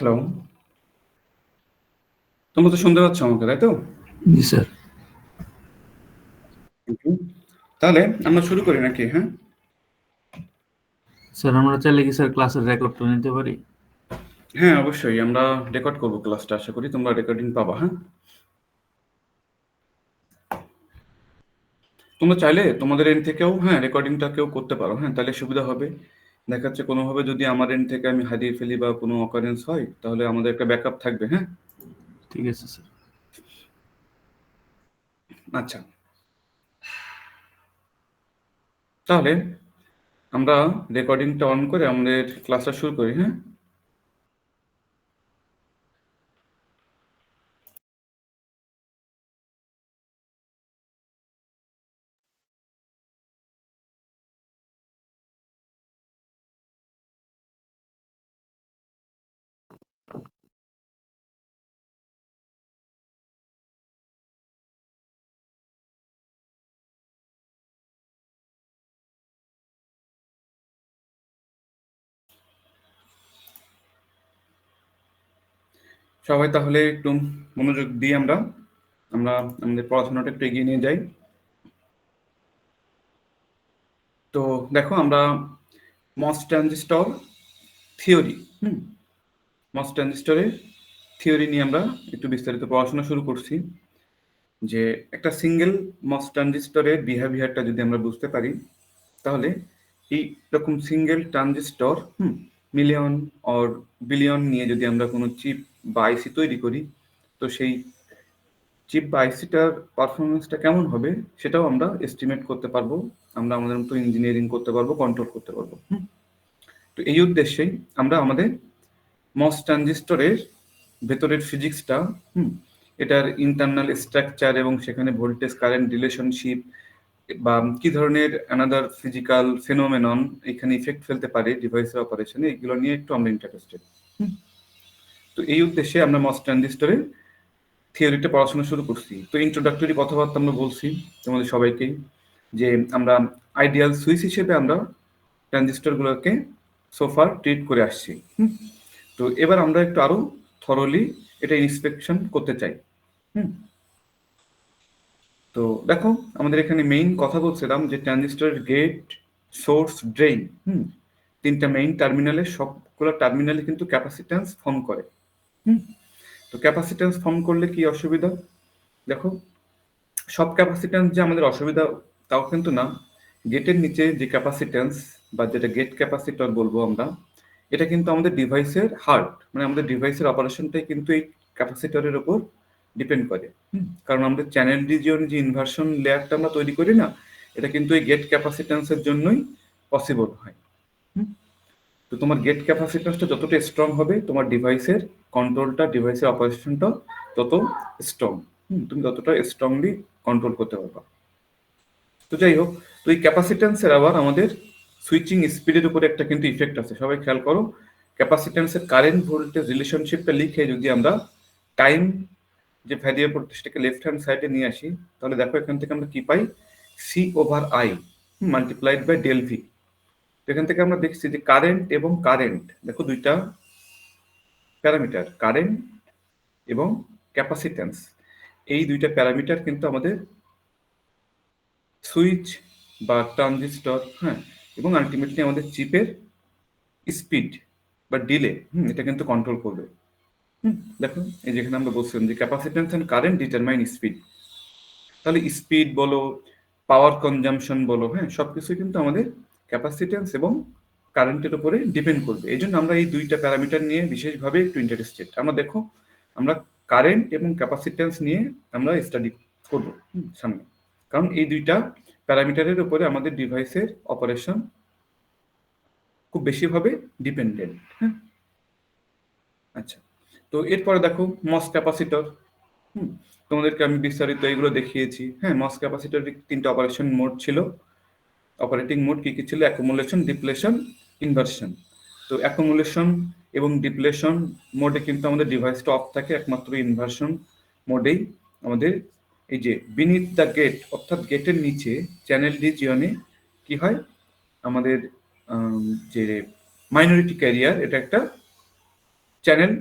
Hello. তোমরা তো শুনতে পাচ্ছ আমাকে, তাই তো? জি স্যার। তাহলে আমরা শুরু করি নাকি? হ্যাঁ স্যার আমরা চাইলে কি স্যার ক্লাসের রেকর্ডটা নিতে পারি? হ্যাঁ, অবশ্যই আমরা রেকর্ড করব ক্লাসটা। আশা করি তোমরা রেকর্ডিং পাবা। হ্যাঁ, তোমরা চাইলে তোমাদের এন্ড থেকেও রেকর্ডিংটা কেউ করতে পারো। হ্যাঁ, তাহলে সুবিধা হবে। দেখা যাচ্ছে কোনোভাবে যদি আমার এন্ড থেকে আমি হারিয়ে ফেলি বা কোনো অকারেন্স হয়, তাহলে আমাদের একটা ব্যাকআপ থাকবে। হ্যাঁ, ঠিক আছে স্যার। আচ্ছা। তাহলে আমরা রেকর্ডিংটা অন করে আমাদের ক্লাসটা শুরু করি। হ্যাঁ, সবাই তাহলে একটু মনোযোগ দিয়ে আমরা আমরা আমাদের পড়াশোনাটা একটু এগিয়ে নিয়ে যাই। তো দেখো, আমরা মস ট্রানজিস্টর থিওরি মস ট্রানজিস্টরের থিওরি নিয়ে আমরা একটু বিস্তারিত পড়াশোনা শুরু করছি। যে একটা সিঙ্গেল মস ট্রানজিস্টরের বিহেভিয়ারটা যদি আমরা বুঝতে পারি, তাহলে এই রকম single transistor million or billion নিয়ে যদি আমরা কোনো চিপ বা আইসি তৈরি করি, তো সেই চিপ বা আইসিটার পারফরমেন্সটা কেমন হবে সেটাও আমরা এস্টিমেট করতে পারবো। আমরা আমাদের মতো ইঞ্জিনিয়ারিং করতে পারবো, কন্ট্রোল করতে পারবো। তো এই উদ্দেশ্যেই আমরা আমাদের মস ট্রানজিস্টরের ভেতরের ফিজিক্সটা, এটার ইন্টারনাল স্ট্রাকচার এবং সেখানে ভোল্টেজ কারেন্ট রিলেশনশিপ বা কি ধরনের অ্যানাদার ফিজিক্যাল ফেনোমেনন এখানে ইফেক্ট ফেলতে পারে ডিভাইসের অপারেশনে, এগুলো নিয়ে একটু আমরা ইন্টারেস্টেড। তো এই উদ্দেশ্যে আমরা মস ট্রানজিস্টরের থিওরিতে পড়াশোনা শুরু করছি। তো ইন্ট্রোডাক্টরি কথাবার্তা আমরা বলছি তোমাদের সবাইকেই, যে আমরা আইডিয়াল সুইচ হিসেবে আমরা ট্রানজিস্টরগুলোকে সোফার ট্রিট করে আসছি। তো এবার আমরা একটু আরো থরলি এটা ইন্সপেকশন করতে চাই। তো দেখো, আমাদের এখানে মেইন কথা বলছিলাম যে ট্রানজিস্টরের গেট, সোর্স, ড্রেইন, তিনটা মেইন টার্মিনালে, সবগুলো টার্মিনালে কিন্তু ক্যাপাসিট্যান্স ফর্ম করে। তো ক্যাপাসিট্যান্স ফর্ম করলে কি অসুবিধা? দেখো, সব ক্যাপাসিট্যান্স যে আমাদের অসুবিধা তাও কিন্তু না। গেটের নিচে যে ক্যাপাসিট্যান্স বা যেটা গেট ক্যাপাসিটর বলবো আমরা, এটা কিন্তু আমাদের ডিভাইসের হার্ট, মানে আমাদের ডিভাইসের অপারেশনটাই কিন্তু এই ক্যাপাসিটরের উপর ডিপেন্ড করে। কারণ আমাদের চ্যানেল রিজিয়ন যে ইনভার্সন লেয়ারটা আমরা তৈরি করি না, এটা কিন্তু এই গেট ক্যাপাসিট্যান্সের জন্যই পসিবল হয়। তো তোমার গেট ক্যাপাসিট্যান্সটা যতটা স্ট্রং হবে, তোমার ডিভাইসের কন্ট্রোলটা, ডিভাইসের অপারেশনটা তত স্ট্রং। তুমি ততটা স্ট্রংলি কন্ট্রোল করতে পারবা। তো যাই হোক, তো এই ক্যাপাসিট্যান্সের আবার আমাদের সুইচিং স্পিডের উপরে একটা কিন্তু ইফেক্ট আছে। সবাই খেয়াল করো, ক্যাপাসিট্যান্সের কারেন্ট ভোল্টেজ রিলেশনশিপটা লিখে যদি আমরা টাইম যে ভ্যারিয়েবল সেটাকে লেফট হ্যান্ড সাইডে নিয়ে আসি, তাহলে দেখো এখান থেকে আমরা কি পাই, C/I multiplied by del V. এখান থেকে আমরা দেখছি যে কারেন্ট এবং কারেন্ট, দেখো দুইটা প্যারামিটার, কারেন্ট এবং ক্যাপাসিট্যান্স, এই দুইটা প্যারামিটার কিন্তু আমাদের সুইচ বা ট্রানজিস্টর, এবং আলটিমেটলি আমাদের চিপের স্পিড বা ডিলে, এটা কিন্তু কন্ট্রোল করবে। দেখো, এই যেখানে আমরা বলছিলাম যে capacitance and current determine speed, তাহলে স্পিড বলো, পাওয়ার কনজাম্পশন বলো, সবকিছু কিন্তু আমাদের ক্যাপাসিট্যান্স এবং কারেন্টের উপরে ডিপেন্ড করবে। এই জন্য আমরা এই দুইটা প্যারামিটার নিয়ে বিশেষভাবে একটু ইন্টারেস্টেড। আমরা দেখো, আমরা কারেন্ট এবং ক্যাপাসিট্যান্স নিয়ে আমরা স্টাডি করব সামনে, কারণ এই দুইটা প্যারামিটারের উপরে আমাদের ডিভাইসের অপারেশন খুব বেশিভাবে ডিপেন্ডেন্ট। আচ্ছা, তো এরপরে দেখো মস ক্যাপাসিটর। তোমাদেরকে আমি বিস্তারিত এগুলো দেখিয়েছি। মস ক্যাপাসিটরের তিনটা অপারেশন মোড ছিল। অপারেটিং মোড কি কি ছিল? Accumulation, depletion, inversion. তো অ্যাকুমুলেশন এবং ডিপ্লেশন মোডে কিন্তু আমাদের ডিভাইসটা অফ থাকে, একমাত্র ইনভার্সন মোডেই আমাদের এই যে বিনিথ দ্য গেট, অর্থাৎ গেটের নিচে চ্যানেল রিজিয়নে কি হয়, আমাদের যে মাইনরিটি ক্যারিয়ার, এটা একটা চ্যানেল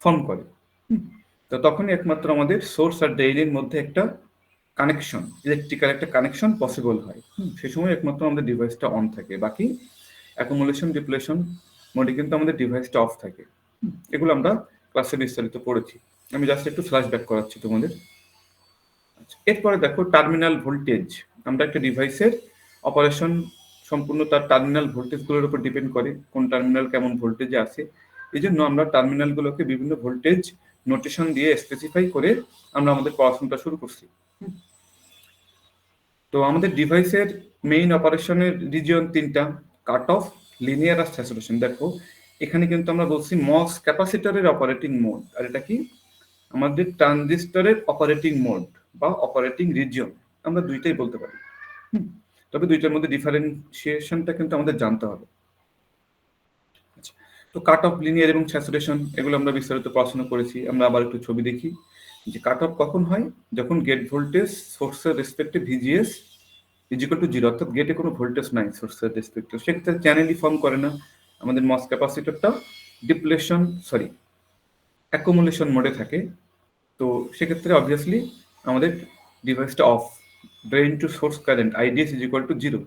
ফর্ম করে। তো তখনই একমাত্র আমাদের সোর্স আর ড্রেইনের মধ্যে একটা কানেকশন, ইলেকট্রিক্যাল একটা কানেকশন পসিবল হয়। সে সময় একমাত্র আমাদের ডিভাইসটা অন থাকে, বাকি অ্যাকুমুলেশন ডিপ্লেশন মোডে কিন্তু আমাদের ডিভাইসটা অফ থাকে। এগুলো আমরা ক্লাসে বিস্তারিত পড়েছি, আমি জাস্ট একটু ফ্ল্যাশব্যাক করাচ্ছি তোমাদের। এরপরে দেখো টার্মিনাল ভোল্টেজ। আমরা একটা ডিভাইসের অপারেশন সম্পূর্ণ তার টার্মিনাল ভোল্টেজগুলোর উপর ডিপেন্ড করে, কোন টার্মিনাল কেমন ভোল্টেজে আছে। এই জন্য আমরা টার্মিনালগুলোকে বিভিন্ন ভোল্টেজ নোটেশন দিয়ে স্পেসিফাই করে আমরা আমাদের পড়াশোনাটা শুরু করছি। তো আমাদের ডিভাইসের মেইন অপারেশনের রিজিয়ন তিনটা: কাট অফ, লিনিয়ার আর স্যাচুরেশন। দেখো এখানে কিন্তু আমরা বলছি মস ক্যাপাসিটরের অপারেটিং মোড, আর এটা কি আমাদের ট্রানজিস্টরের অপারেটিং মোড বা অপারেটিং রিজিয়ন, আমরা দুইটাই বলতে পারি। তবে দুইটার মধ্যে ডিফারেন্সিয়েশনটা কিন্তু আমাদের জানতে হবে। তো কাট অফ, লিনিয়ার এবং স্যাচুরেশন এগুলো আমরা বিস্তারিত পড়াশোনা করেছি। আমরা আবার একটু ছবি দেখি যে কাট অফ কখন হয়, যখন গেট ভোল্টেজ সোর্সের রেসপেক্টে ভিজিএস ইজিক্যাল টু জিরো, অর্থাৎ গেটে কোনো ভোল্টেজ নাই সোর্সের রেসপেক্টে, সেক্ষেত্রে চ্যানেলই ফর্ম করে না, আমাদের মস ক্যাপাসিটরটা ডিপ্লেশন অ্যাকুমুলেশন মোডে থাকে। তো সেক্ষেত্রে অবভিয়াসলি আমাদের ডিভাইসটা off, drain to source current IDS is equal to zero.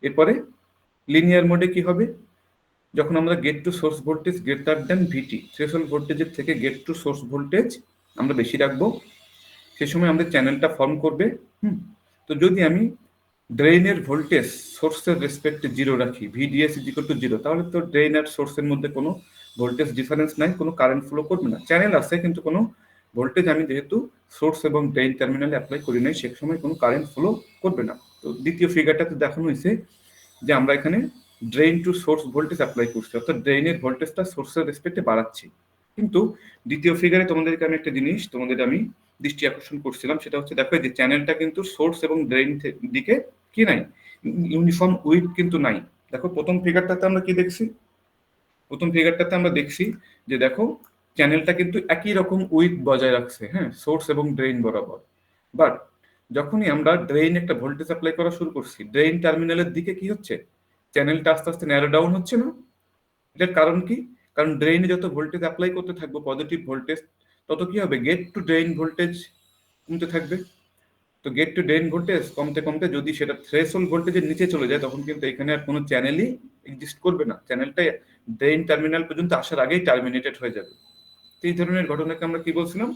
এরপরে লিনিয়ার মোডে কি হবে, যখন আমরা gate to source voltage greater than VT, threshold ভোল্টেজের থেকে গেট টু সোর্স ভোল্টেজ আমরা বেশি রাখবো, সে সময় আমাদের চ্যানেলটা ফর্ম করবে। তো যদি আমি ড্রেইনের ভোল্টেজ সোর্সের রেসপেক্টে জিরো রাখি, VDS is equal to zero, তাহলে তো ড্রেইন আর সোর্সের মধ্যে কোনো ভোল্টেজ ডিফারেন্স নাই, কোনো কারেন্ট ফ্লো করবে না। চ্যানেল আছে কিন্তু কোনো ভোল্টেজ আমি যেহেতু সোর্স এবং ড্রেইন টার্মিনালে অ্যাপ্লাই করি নাই, সে সময় কোনো কারেন্ট ফ্লো করবে না। তো দ্বিতীয় ফিগারটাতে দেখানো হয়েছে যে আমরা এখানে drain to source voltage apply করছি, অর্থাৎ ড্রেইনের ভোল্টেজটা সোর্সের রেসপেক্টে বাড়াচ্ছি। কিন্তু দ্বিতীয় ফিগারে তোমাদেরকে আমি একটা জিনিস আমি দৃষ্টি আকর্ষণ করছিলাম, সেটা হচ্ছে দেখো যে চ্যানেলটা কিন্তু সোর্স এবং ড্রেইন দিকে কি নাই, ইউনিফর্ম উইথ কিন্তু নাই। দেখো প্রথম ফিগারটাতে আমরা কি দেখছি, আমরা দেখছি যে দেখো চ্যানেলটা কিন্তু একই রকম উইথ বজায় রাখছে, হ্যাঁ, সোর্স এবং ড্রেইন বরাবর। বাট যখনই আমরা ড্রেইন একটা ভোল্টেজ অ্যাপ্লাই করা শুরু করছি, ড্রেইন টার্মিনালের দিকে কি হচ্ছে, চ্যানেলটা আস্তে আস্তে ন্যারো ডাউন হচ্ছে না। এটার কারণ কি, কারণ ড্রেইনে যত ভোল্টেজ অ্যাপ্লাই করতে থাকবো পজিটিভ ভোল্টেজ, তত কি হবে, গেট টু ড্রেইন ভোল্টেজ কমতে থাকবে। তো গেট টু ড্রেইন ভোল্টেজ কমতে কমতে যদি সেটা থ্রেশহোল্ড ভোল্টেজের নিচে চলে যায়, তখন কিন্তু এখানে আর কোনো চ্যানেলই এক্সিস্ট করবে না, চ্যানেলটা ড্রেইন টার্মিনাল পর্যন্ত আসার আগেই টার্মিনেটেড হয়ে যাবে। এই ধরনের ঘটনাকে আমরা কি বলছিলাম,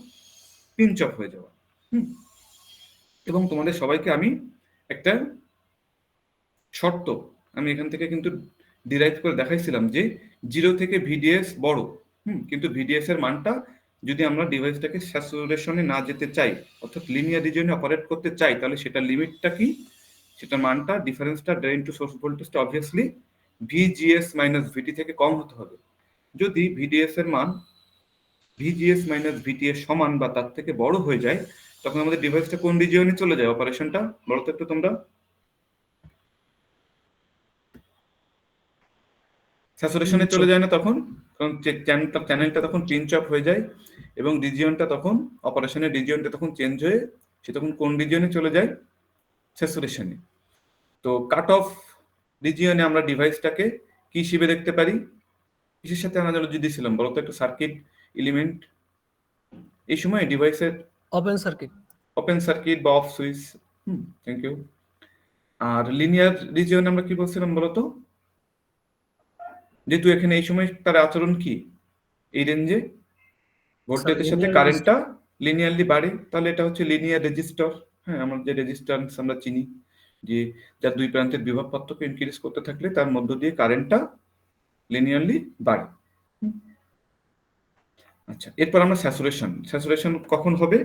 পিঞ্চ অফ হয়ে যাওয়া। এবং তোমাদের সবাইকে আমি একটা শর্ত আমি এখান থেকে কিন্তু ডিরাইভ করে দেখাইছিলাম যে জিরো থেকে ভিডিএস বড়, কিন্তু ভিডিএস এর মানটা যদি আমরা ডিভাইসটাকে স্যাচুরেশনে না যেতে চাই, অর্থাৎ লিনিয়ার রিজিয়নে অপারেট করতে চাই, তাহলে সেটা লিমিটটা কি, সেটা মানটা ডিফারেন্সটা ড্রেইন টু সোর্স ভোল্টেজটা অবভিয়াসলি ভিজিএস মাইনাস ভিটি থেকে কম হতে হবে। যদি ভিডিএস এর মান ভিজিএস মাইনাস ভিটি এর সমান বা তার থেকে বড় হয়ে যায়, তখন আমাদের ডিভাইসটা কোন রিজিয়নে চলে যায়, অপারেশনটা বলো তো একটু তোমরা। স্যাচুরেশনে চলে যায় না তখন, কারণ চ্যানেলটা তখন পিঞ্চ অফ হয়ে যায় এবং রিজিয়নটা তখন অপারেশনের রিজিয়নটা তখন চেঞ্জ হয়ে সে তখন কোন রিজিয়নে চলে যায়, স্যাচুরেশনে। তো কাট অফ রিজিয়নে আমরা ডিভাইসটাকে কি হিসেবে দেখতে পারি, কিসের সাথে অ্যানালজি দিয়েছিলাম বলতো একটু, সার্কিট এলিমেন্ট। এই সময় ডিভাইসের ওপেন সার্কিট বা অফ সুইচ। Thank you. আর লিনিয়ার রিজিয়ন আমরা কি বলছিলাম বলতো, যেহেতু এখানে এই সময় তার আচরণ কি, এই রেঞ্জে ভোল্টেজের সাথে কারেন্টটা লিনিয়ারলি বাড়ে, তাহলে এটা হচ্ছে লিনিয়ার রেজিস্টর। হ্যাঁ, আমরা যে রেজিস্ট্যান্স আমরা চিনি যে যার দুই প্রান্তের বিভব পার্থক্য ইনক্রিজ করতে থাকলে তার মধ্য দিয়ে কারেন্টটা লিনিয়ারলি বাড়ে। আচ্ছা, এরপর আমরা স্যাচুরেশন কখন হবে,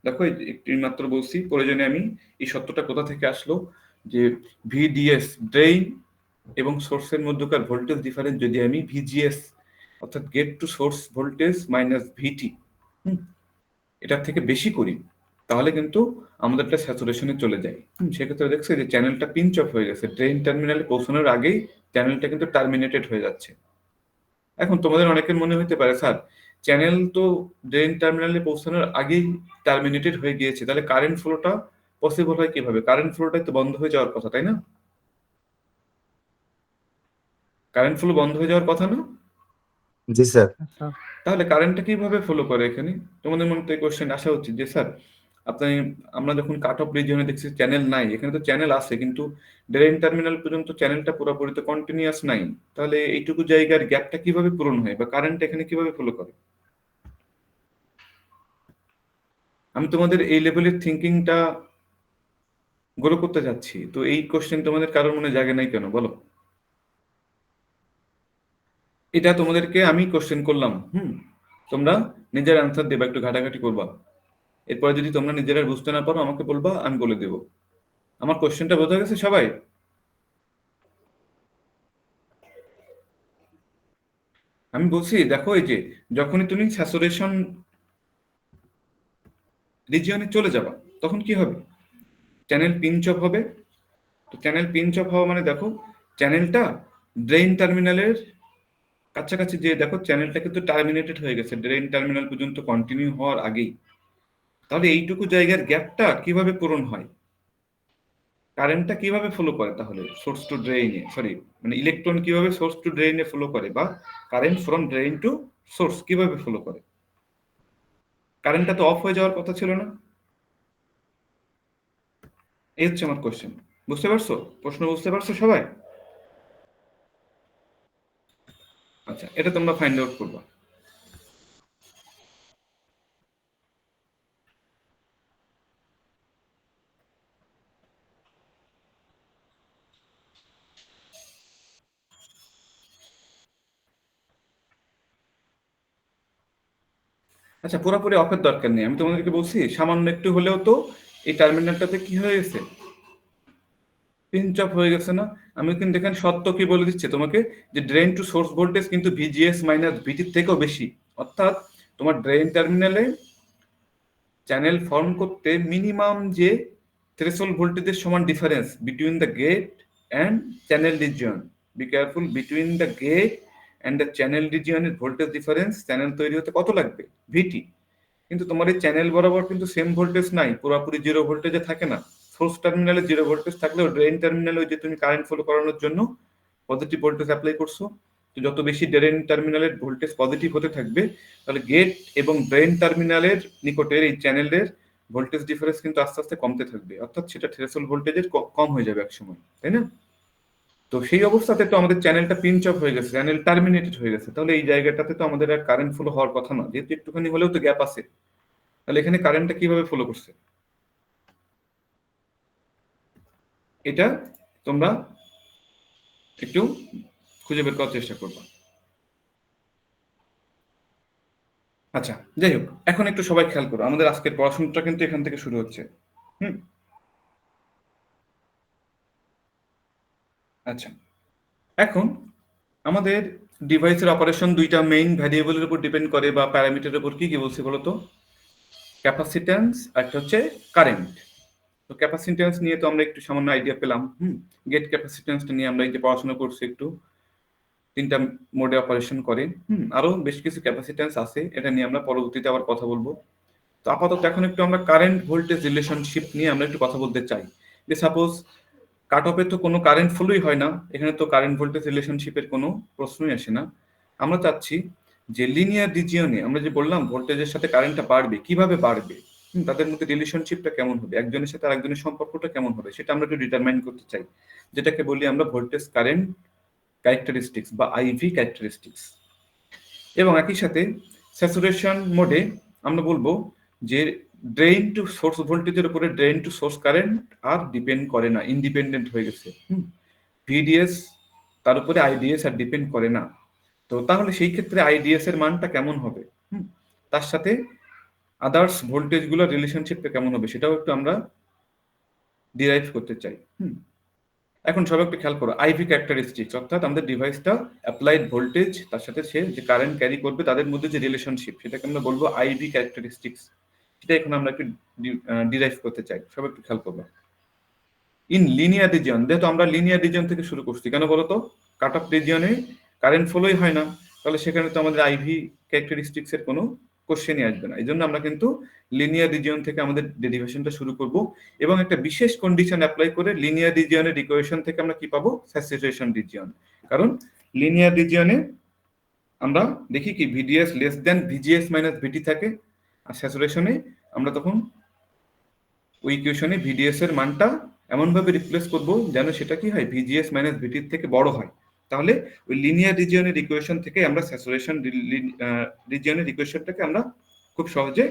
দেখো একটু মাত্র বলছি, প্রয়োজনে আমি এই সত্যটা কোথা থেকে আসলো যে ভিডিএস ড্রেইন এবং সোর্সের মধ্যকার ভোল্টেজ ডিফারেন্স যদি আমি ভিজিএস অর্থাৎ gate to source voltage minus VT এটার থেকে বেশি করি, তাহলে কিন্তু আমাদেরটা স্যাচুরেশনে চলে যায়। সেক্ষেত্রে দেখছে যে চ্যানেলটা পিঞ্চ অফ হয়ে গেছে, ড্রেইন টার্মিনালে পৌঁছানোর আগেই চ্যানেলটা কিন্তু টার্মিনেটেড হয়ে যাচ্ছে। এখন তোমাদের অনেকের মনে হতে পারে, স্যার চ্যানেল তো ড্রেইন টার্মিনালে পৌঁছানোর আগেই টার্মিনেটেড হয়ে গিয়েছে, তাহলে কারেন্ট ফ্লোটা পসিবল হয় কিভাবে, কারেন্ট ফ্লোটাই তো বন্ধ হয়ে যাওয়ার কথা, তাই না? কারেন্ট ফ্লো বন্ধ হয়ে যাওয়ার কথা না? জি স্যার। তাহলে কারেন্টটা কিভাবে ফলো করে এখানে? তোমাদের মনে তো এই কোশ্চেন আসা উচিত যে স্যার আপনি, আমরা যখন কাট অফ রিজিয়নে দেখছি চ্যানেল নাই, এখানে তো চ্যানেল আছে কিন্তু ড্রেন টার্মিনাল পর্যন্ত চ্যানেলটা পুরোপুরি তো কন্টিনিউয়াস নাই, তাহলে এইটুকু জায়গার গ্যাপটা কিভাবে পূরণ হয় বা কারেন্ট এখানে কিভাবে ফলো করে? আমি তোমাদের এই লেভেলের থিঙ্কিংটা গ্রো করতে যাচ্ছি, তো এই কোশ্চেন তোমাদের কারোর মনে জাগে নাই কেন বলো? এটা তোমাদেরকে আমি কোশ্চেন করলাম, তোমরা নিজের অ্যান্সার দেবা, একটু ঘাটাঘাটি করবা, এরপরে যদি তোমরা নিজেরা বুঝতে না পারো আমাকে বলবা, আমি বলে দেব। আমার কোশ্চেনটা বোঝা গেছে সবাই? আমি বলছি দেখো, এই যে যখনই তুমি স্যাচুরেশন রিজিয়নে চলে যাবা তখন কি হবে? চ্যানেল পিঞ্চ অফ হবে। তো চ্যানেল পিঞ্চ অফ হওয়া মানে দেখো চ্যানেলটা ড্রেন টার্মিনালের কাছাকাছি, যে দেখো চ্যানেলটা কিন্তু টার্মিনেটেড হয়ে গেছে ড্রেন টার্মিনাল পর্যন্ত কন্টিনিউ হওয়ার আগেই। তাহলে এইটুকু জায়গার গ্যাপটা কিভাবে পূরণ হয়? কারেন্টটা কিভাবে ফলো করে তাহলে সোর্স টু ড্রেইনে, সরি মানে ইলেকট্রন কিভাবে সোর্স টু ড্রেইনে ফলো করে, বা current from drain to source কিভাবে ফলো করে? কারেন্টটা তো অফ হয়ে যাওয়ার কথা ছিল না? এই হচ্ছে আমার কোশ্চেন। বুঝতে পারছো? প্রশ্ন বুঝতে পারছো সবাই? আচ্ছা, এটা তোমরা ফাইন্ড আউট করবা। আচ্ছা, পুরোপুরি অফের দরকার নেই, আমি তোমাদেরকে বলছি সামান্য একটু হলেও তো এই টার্মিনালটাতে কি হয়ে গেছে, পিঞ্চ অফ হয়ে গেছে না? আমি কিন্তু এখানে সত্য কি বলে দিচ্ছে তোমাকে, যে ড্রেন টু সোর্স ভোল্টেজ কিন্তু ভিজিএস মাইনাস ভিটির থেকেও বেশি। অর্থাৎ তোমার ড্রেন টার্মিনালে চ্যানেল ফর্ম করতে মিনিমাম যে থ্রেশহোল্ড ভোল্টেজের সমান difference between the gate and channel রিজিয়ন, be careful, between the gate and the channel রিজিয়নের ভোল্টেজ ডিফারেন্স চ্যানেল তৈরি হতে কত লাগবে? ভিটি। কিন্তু তোমার এই চ্যানেল বরাবর কিন্তু সেম ভোল্টেজ নাই, পুরোপুরি জিরো ভোল্টেজে থাকে না। সোর্স টার্মিনালে জিরো ভোল্টেজ থাকলেও ড্রেন টার্মিনালে ওই যে তুমি কারেন্ট ফ্লো করানোর জন্য পজিটিভ ভোল্টেজ অ্যাপ্লাই করছো, তো যত বেশি ড্রেন টার্মিনালের ভোল্টেজ পজিটিভ হতে থাকবে, তাহলে গেট এবং ড্রেন টার্মিনালের নিকটের এই চ্যানেলের ভোল্টেজ ডিফারেন্স কিন্তু আস্তে আস্তে কমতে থাকবে, অর্থাৎ সেটা থ্রেশহোল্ড ভোল্টেজের কম হয়ে যাবে একসময়, তাই না? তো সেই অবস্থাতে তো আমাদের চ্যানেলটা পিঞ্চ অফ হয়ে গেছে, চ্যানেল টার্মিনেটেড হয়ে গেছে, তাহলে এই জায়গাটাতে তো আমাদের আর কারেন্ট ফ্লো হওয়ার কথা না, যেহেতু একটুখানি হলেও তো গ্যাপ আছে। তাহলে এখানে কারেন্টটা কিভাবে ফলো করছে এটা তোমরা একটু খুঁজে বের করার চেষ্টা করবা। আচ্ছা, যাই হোক, এখন একটু সবাই খেয়াল করো, আমাদের আজকের পড়াশোনাটা কিন্তু এখান থেকে শুরু হচ্ছে। হুম। আচ্ছা, এখন আমাদের ডিভাইসের অপারেশন দুইটা মেইন ভ্যারিয়েবলের উপর ডিপেন্ড করে, বা প্যারামিটারের উপর কি কি বলছি বলতো? ক্যাপাসিট্যান্স আর একটা হচ্ছে কারেন্ট। তো ক্যাপাসিট্যান্স নিয়ে তো আমরা একটু সামান্য আইডিয়া পেলাম। গেট ক্যাপাসিট্যান্সটা নিয়ে আমরা এই যে পড়াশোনা করছি একটু, তিনটা মোডে অপারেশন করে। আরো বেশ কিছু ক্যাপাসিট্যান্স আছে, এটা নিয়ে আমরা পরবর্তীতে আবার কথা বলবো। তো আপাতত এখন একটু আমরা কারেন্ট ভোল্টেজ রিলেশনশিপ নিয়ে আমরা একটু কথা বলতে চাই। যে সাপোজ কাট অফে তো কোনো কারেন্ট ফ্লোই হয় না, এখানে তো কারেন্ট ভোল্টেজ রিলেশনশিপের কোনো প্রশ্নই আসে না। আমরা চাচ্ছি যে লিনিয়ার রিজিয়নে আমরা যে বললাম ভোল্টেজের সাথে কারেন্টটা বাড়বে, কিভাবে বাড়বে, তাদের মধ্যে রিলেশনশিপটা কেমন হবে, একজনের সাথে আরেকজনের সম্পর্কটা কেমন হবে, সেটা আমরা একটু ডিটারমাইন করতে চাই, যেটাকে বলি আমরা ভোল্টেজ কারেন্ট ক্যারেক্টারিস্টিক্স বা আইভি ক্যারেক্টারিস্টিক্স। এবং একই সাথে স্যাচুরেশন মোডে আমরা বলবো যে ড্রেন টু সোর্স ভোল্টেজের উপরে ড্রেন টু সোর্স কারেন্ট আর ডিপেন্ড করে না, ইন্ডিপেন্ডেন্ট হয়ে গেছে। ভিডিএস তার উপরে আইডিএস আর ডিপেন্ড করে না। তো তাহলে সেই ক্ষেত্রে আইডিএস এর মানটা কেমন হবে, তার সাথে আদার্স ভোল্টেজ গুলোর রিলেশনশিপটা কেমন হবে, সেটাও একটু আমরা ডিরাইভ করতে চাই। এখন সবাই একটু খেয়াল করো, আইভি ক্যারেক্টারিস্টিক্স অর্থাৎ আমাদের ডিভাইসটা অ্যাপ্লাইড ভোল্টেজ তার সাথে সে যে কারেন্ট ক্যারি করবে তাদের মধ্যে যে রিলেশনশিপ, সেটাকে আমরা বলবো আইভি ক্যারেক্টারিস্টিক্স। সেটা এখন আমরা একটু ডিরাইভ করতে চাই, সবাই একটু খেয়াল করবো। ইন লিনিয়ার রিজিয়ন, যেহেতু আমরা লিনিয়ার রিজিয়ন থেকে শুরু করছি, কেন বলতো? কাট অফ রিজিয়নে কারেন্ট ফ্লোই হয় না, তাহলে সেখানে তো আমাদের আইভি ক্যারেক্টারিস্টিক্স এর কোনো কোশ্চেনই আসবে না। এই জন্য আমরা কিন্তু লিনিয়ার রিজিয়ন থেকে আমাদের ডেরিভেশনটা শুরু করব, এবং একটা বিশেষ কন্ডিশন অ্যাপ্লাই করে লিনিয়ার রিজিয়নের ইকুয়েশন থেকে আমরা কি পাবো? Saturation region. কারণ লিনিয়ার রিজিয়নে আমরা দেখি কি VDS less than VGS minus VT থাকে, আর স্যাচুরেশনে আমরা তখন ওই ইকুয়েশনে ভিডিএস এর মানটা এমনভাবে রিপ্লেস করব যেন সেটা কি হয় ভিজিএস মাইনাস ভিটির থেকে বড় হয়। তাহলে ওই লিনিয়ার রিজিয়নের ইকুয়েশন থেকে আমরা স্যাচুরেশন রিজিয়নের ইকুয়েশনটাকে আমরা খুব সহজে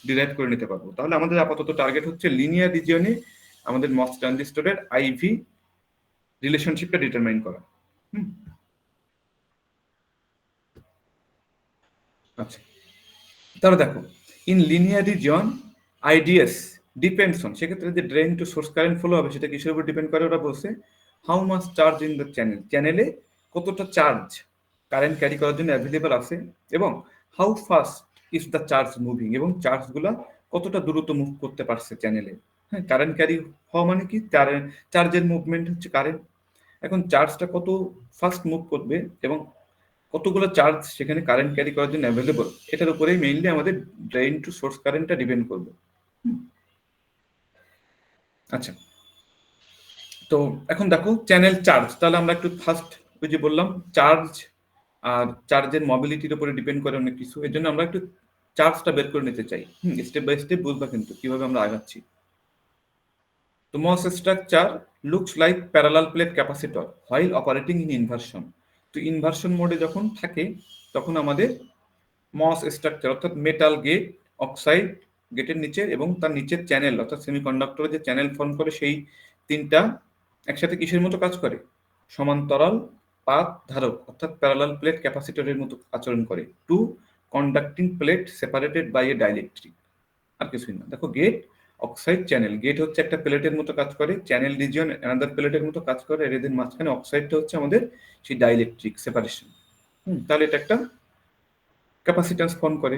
ডিরাইভ করে নিতে পারবো। তাহলে আমাদের আপাতত টার্গেট হচ্ছে লিনিয়ার রিজিয়নে আমাদের মস ট্রানজিস্টরের আইভি রিলেশনশিপটা ডিটারমাইন করা। আচ্ছা, তাহলে দেখো in linear region IDs depends on, সেক্ষেত্রে যে drain to source current flow হবে সেটা কিসের উপর ডিপেন্ড করে, ওরা বলছে how much charge in the channel, চ্যানেলে কতটা চার্জ কারেন্ট ক্যারি করার জন্য অ্যাভেলেবল আছে, এবং how fast is the charge moving, এবং চার্জগুলা কতটা দ্রুত মুভ করতে পারছে চ্যানেলে। হ্যাঁ, কারেন্ট ক্যারি হওয়া মানে কি চার্জের মুভমেন্ট হচ্ছে কারেন্ট। এখন চার্জটা কত ফাস্ট মুভ করবে এবং কতগুলো চার্জ সেখানে কারেন্ট ক্যারি করার জন্য অ্যাভেলেবল, এটার উপরেই মেইনলি আমাদের ড্রেইন টু সোর্স কারেন্টটা ডিপেন্ড করবে। আচ্ছা, তো এখন দেখো চ্যানেল চার্জ, তাহলে আমরা একটু ফার্স্ট ওই যে বললাম চার্জ আর চার্জের মোবিলিটির উপরে ডিপেন্ড করে অনেক কিছু, এর জন্য আমরা একটু চার্জটা বের করে নিতে চাই। স্টেপ বাই স্টেপ বুঝবা কিন্তু কিভাবে আমরা আগাচ্ছি। তো MOS structure looks like parallel plate capacitor while operating in inversion. তো ইনভার্সন মোডে যখন থাকে তখন আমাদের মস স্ট্রাকচার অর্থাৎ মেটাল গেট, অক্সাইড গেটের নিচে এবং তার নিচের চ্যানেল অর্থাৎ সেমিকন্ডাক্টরের যে চ্যানেল ফর্ম করে সেই তিনটা একসাথে কিসের মতো কাজ করে, সমান্তরাল পাত ধারক অর্থাৎ প্যারালাল প্লেট ক্যাপাসিটরের মতো আচরণ করে। Two conducting plate separated by a dielectric, আর কিছুই না। দেখো গেট, অক্সাইড, চ্যানেল। গেট হচ্ছে একটা প্লেটের মতো কাজ করে, চ্যানেল রিজিয়ন অ্যানাদার প্লেটের মতো কাজ করে, আর এদের মাঝখানে অক্সাইডটা হচ্ছে আমাদের সেই ডাইলেকট্রিক সেপারেশন। তাহলে এটা একটা ক্যাপাসিট্যান্স ফর্ম করে।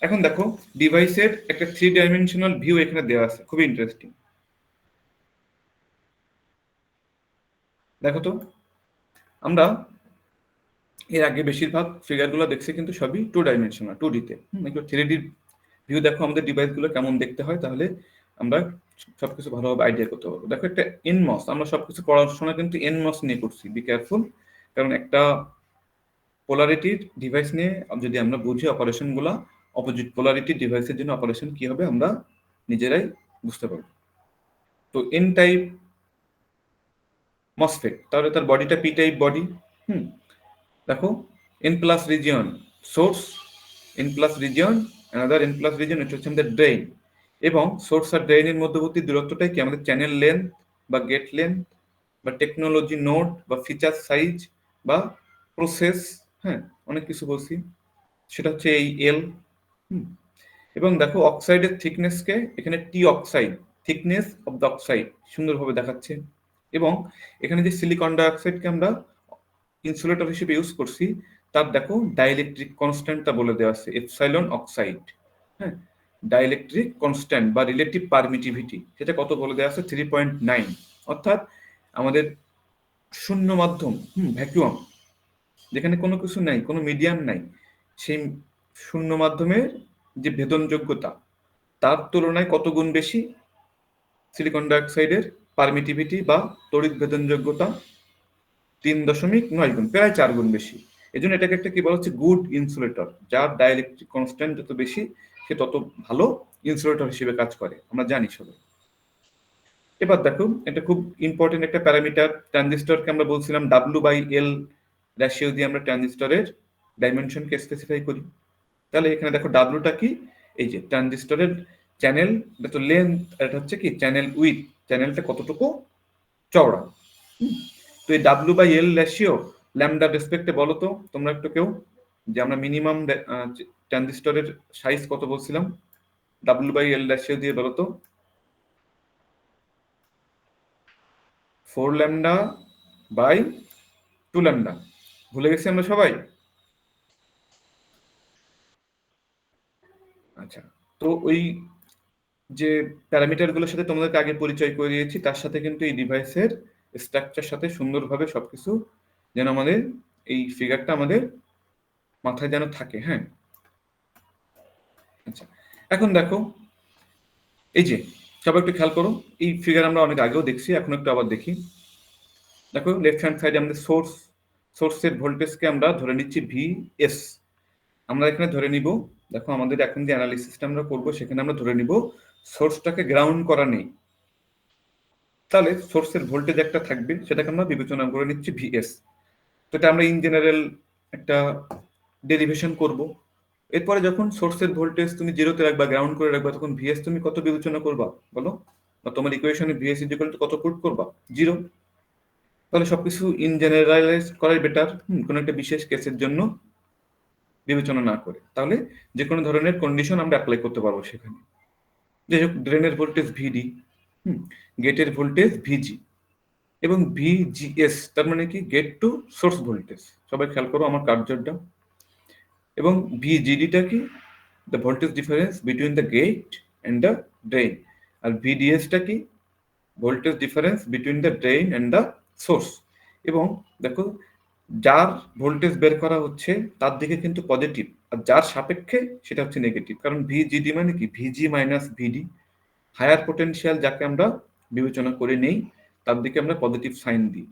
এখন দেখো ডিভাইসের একটা 3 ডাইমেনশনাল ভিউ এখানে দেওয়া আছে, খুবই ইন্টারেস্টিং। দেখো তো আমরা এর আগে বেশিরভাগ ফিগারগুলো দেখছি কিন্তু সবই 2 ডাইমেনশনাল 2D-তে। একটু 3D ভিউ দেখো আমাদের ডিভাইসগুলো কেমন দেখতে হয়, তাহলে আমরা সবকিছু ভালোভাবে আইডিয়া করতে পারবো। দেখো একটা এনমস, আমরা সবকিছু পড়াশোনা কিন্তু এনমস নিয়ে করছি, বি কেয়ারফুল, কারণ একটা পোলারিটির ডিভাইস নিয়ে যদি আমরা বুঝি অপারেশনগুলো, অপোজিট পোলারিটি ডিভাইসের জন্য অপারেশন কি হবে আমরা নিজেরাই বুঝতে পারবো। তো এন টাইপ মসফেট, তাহলে তার বডিটা পি টাইপ বডি। দেখো N plus region source, N plus region another N plus region, এটা হচ্ছে আমাদের ড্রেইন, এবং সোর্স আর ড্রেইনের মধ্যবর্তী দূরত্বটাই কি আমাদের চ্যানেল লেন্থ বা গেট লেন্থ বা টেকনোলজি নোড বা ফিচার সাইজ বা প্রসেস, হ্যাঁ অনেক কিছু বলছি, সেটা হচ্ছে এই এল। এবং দেখো অক্সাইডের থিকনেসকে এখানে T oxide, thickness of the oxide সুন্দরভাবে দেখাচ্ছে। এবং এখানে যে সিলিকন ডাইঅক্সাইডকে আমরা ইনসুলেটর হিসেবে ইউজ করছি, তার দেখো ডাইইলেকট্রিক কনস্ট্যান্টটা বলে দেওয়া আছে এপসাইলন অক্সাইড। হ্যাঁ, ডাইইলেকট্রিক কনস্ট্যান্ট বা রিলেটিভ পারমিটিভিটি সেটা কত বলে দেওয়া আছে 3.9, অর্থাৎ আমাদের শূন্য মাধ্যম ভ্যাকুয়াম, যেখানে কোনো কিছু নাই, কোনো মিডিয়াম নাই, সেই শূন্য মাধ্যমের যে ভেদনযোগ্যতা তার তুলনায় কত গুণ বেশি সিলিকন ডাইঅক্সাইডের পারমিটিভিটি বা তড়িৎ ভেদনযোগ্যতা 3.9 গুণ, প্রায় 4 গুণ বেশি। এই জন্য এটাকে একটা কি বলা হচ্ছে গুড ইনসুলেটর, যার ডাইইলেকট্রিক কনস্ট্যান্ট যত বেশি সে তত ভালো ইনসুলেটর হিসেবে কাজ করে, আমরা জানি সবাই। এবার দেখো এটা খুব ইম্পর্টেন্ট একটা প্যারামিটার, ট্রানজিস্টরকে আমরা বলছিলাম W/L রেশিও দিয়ে আমরা ট্রানজিস্টরের ডাইমেনশনকে স্পেসিফাই করি। তাহলে এখানে দেখো ডাব্লুটা কি, এই যে ট্রানজিস্টরের চ্যানেল, এটা তো লেন্থ, এটা হচ্ছে কি চ্যানেল উইথ, চ্যানেলটা কতটুকু চওড়া। তো এই W/L রেশিও ল্যামডা রেসপেক্টে বলো তো তোমরা একটু কেউ, যে আমরা মিনিমাম ট্রানজিস্টরের সাইজ কত বলছিলাম, W/L রেশিও দিয়ে বলো তো। 4 ল্যামডা বাই 2 ল্যামডা, ভুলে গেছি আমরা সবাই। আচ্ছা, তো ওই যে প্যারামিটারগুলোর সাথে তোমাদেরকে আগে পরিচয় করে দিয়েছি, তার সাথে কিন্তু এই ডিভাইসের স্ট্রাকচার সাথে সুন্দরভাবে সবকিছু যেন আমাদের এই ফিগারটা আমাদের মাথায় যেন থাকে। হ্যাঁ, আচ্ছা এখন দেখো এই যে সবাই একটু খেয়াল করো, এই ফিগার আমরা অনেক আগেও দেখছি, এখন একটু আবার দেখি। দেখো লেফট হ্যান্ড সাইডে আমাদের সোর্স, সোর্সের ভোল্টেজকে আমরা ধরে নিচ্ছি ভিএস। আমরা এখানে ধরে নিব, দেখো আমাদের এখন যে অ্যানালিসিসটা আমরা করবো সেখানে আমরা ধরে নিব সোর্সটাকে গ্রাউন্ড করা নেই, তাহলে সোর্সের ভোল্টেজ একটা থাকবে, সেটাকে আমরা বিবেচনা করে নিচ্ছি ভিএস। তো এটা আমরা ইন জেনারেল একটা ডেরিভেশন করব। এরপরে যখন সোর্সের ভোল্টেজ তুমি জিরোতে রাখবা, গ্রাউন্ড করে রাখবা, তখন ভিএস তুমি কত বিবেচনা করবা বলো? বা তোমার ইকুয়েশনে ভিএস ইকুয়াল টু কত পুট করবা? 0। তাহলে সবকিছু ইন জেনারেলাইজ করাই বেটার, কোনো একটা বিশেষ কেসের জন্য বিবেচনা না করে। তাহলে যে কোনো ধরনের কন্ডিশন আমরা অ্যাপ্লাই করতে পারবো সেখানে। যাই হোক, ড্রেনের ভোল্টেজ ভিডি, গেটের ভোল্টেজ ভিজি এবং ভিজিএস, তার মানে কি গেট টু সোর্স ভোল্টেজ। সবাই খেয়াল করো আমার কার্যটা। এবং ভিজিডিটা কি? The voltage difference between the gate and the drain. আর ভিডিএসটা কি? Voltage difference between the drain and the source. এবং দেখো, যার ভোল্টেজ বের করা হচ্ছে তার দিকে কিন্তু পজিটিভ, আর যার সাপেক্ষে সেটা হচ্ছে নেগেটিভ। কারণ ভিজিডি মানে কি? ভিজি মাইনাস ভিডি। হায়ার পোটেনশিয়াল যাকে আমরা বিবেচনা করে নেই তার দিকে আমরা পজিটিভ সাইন দিই।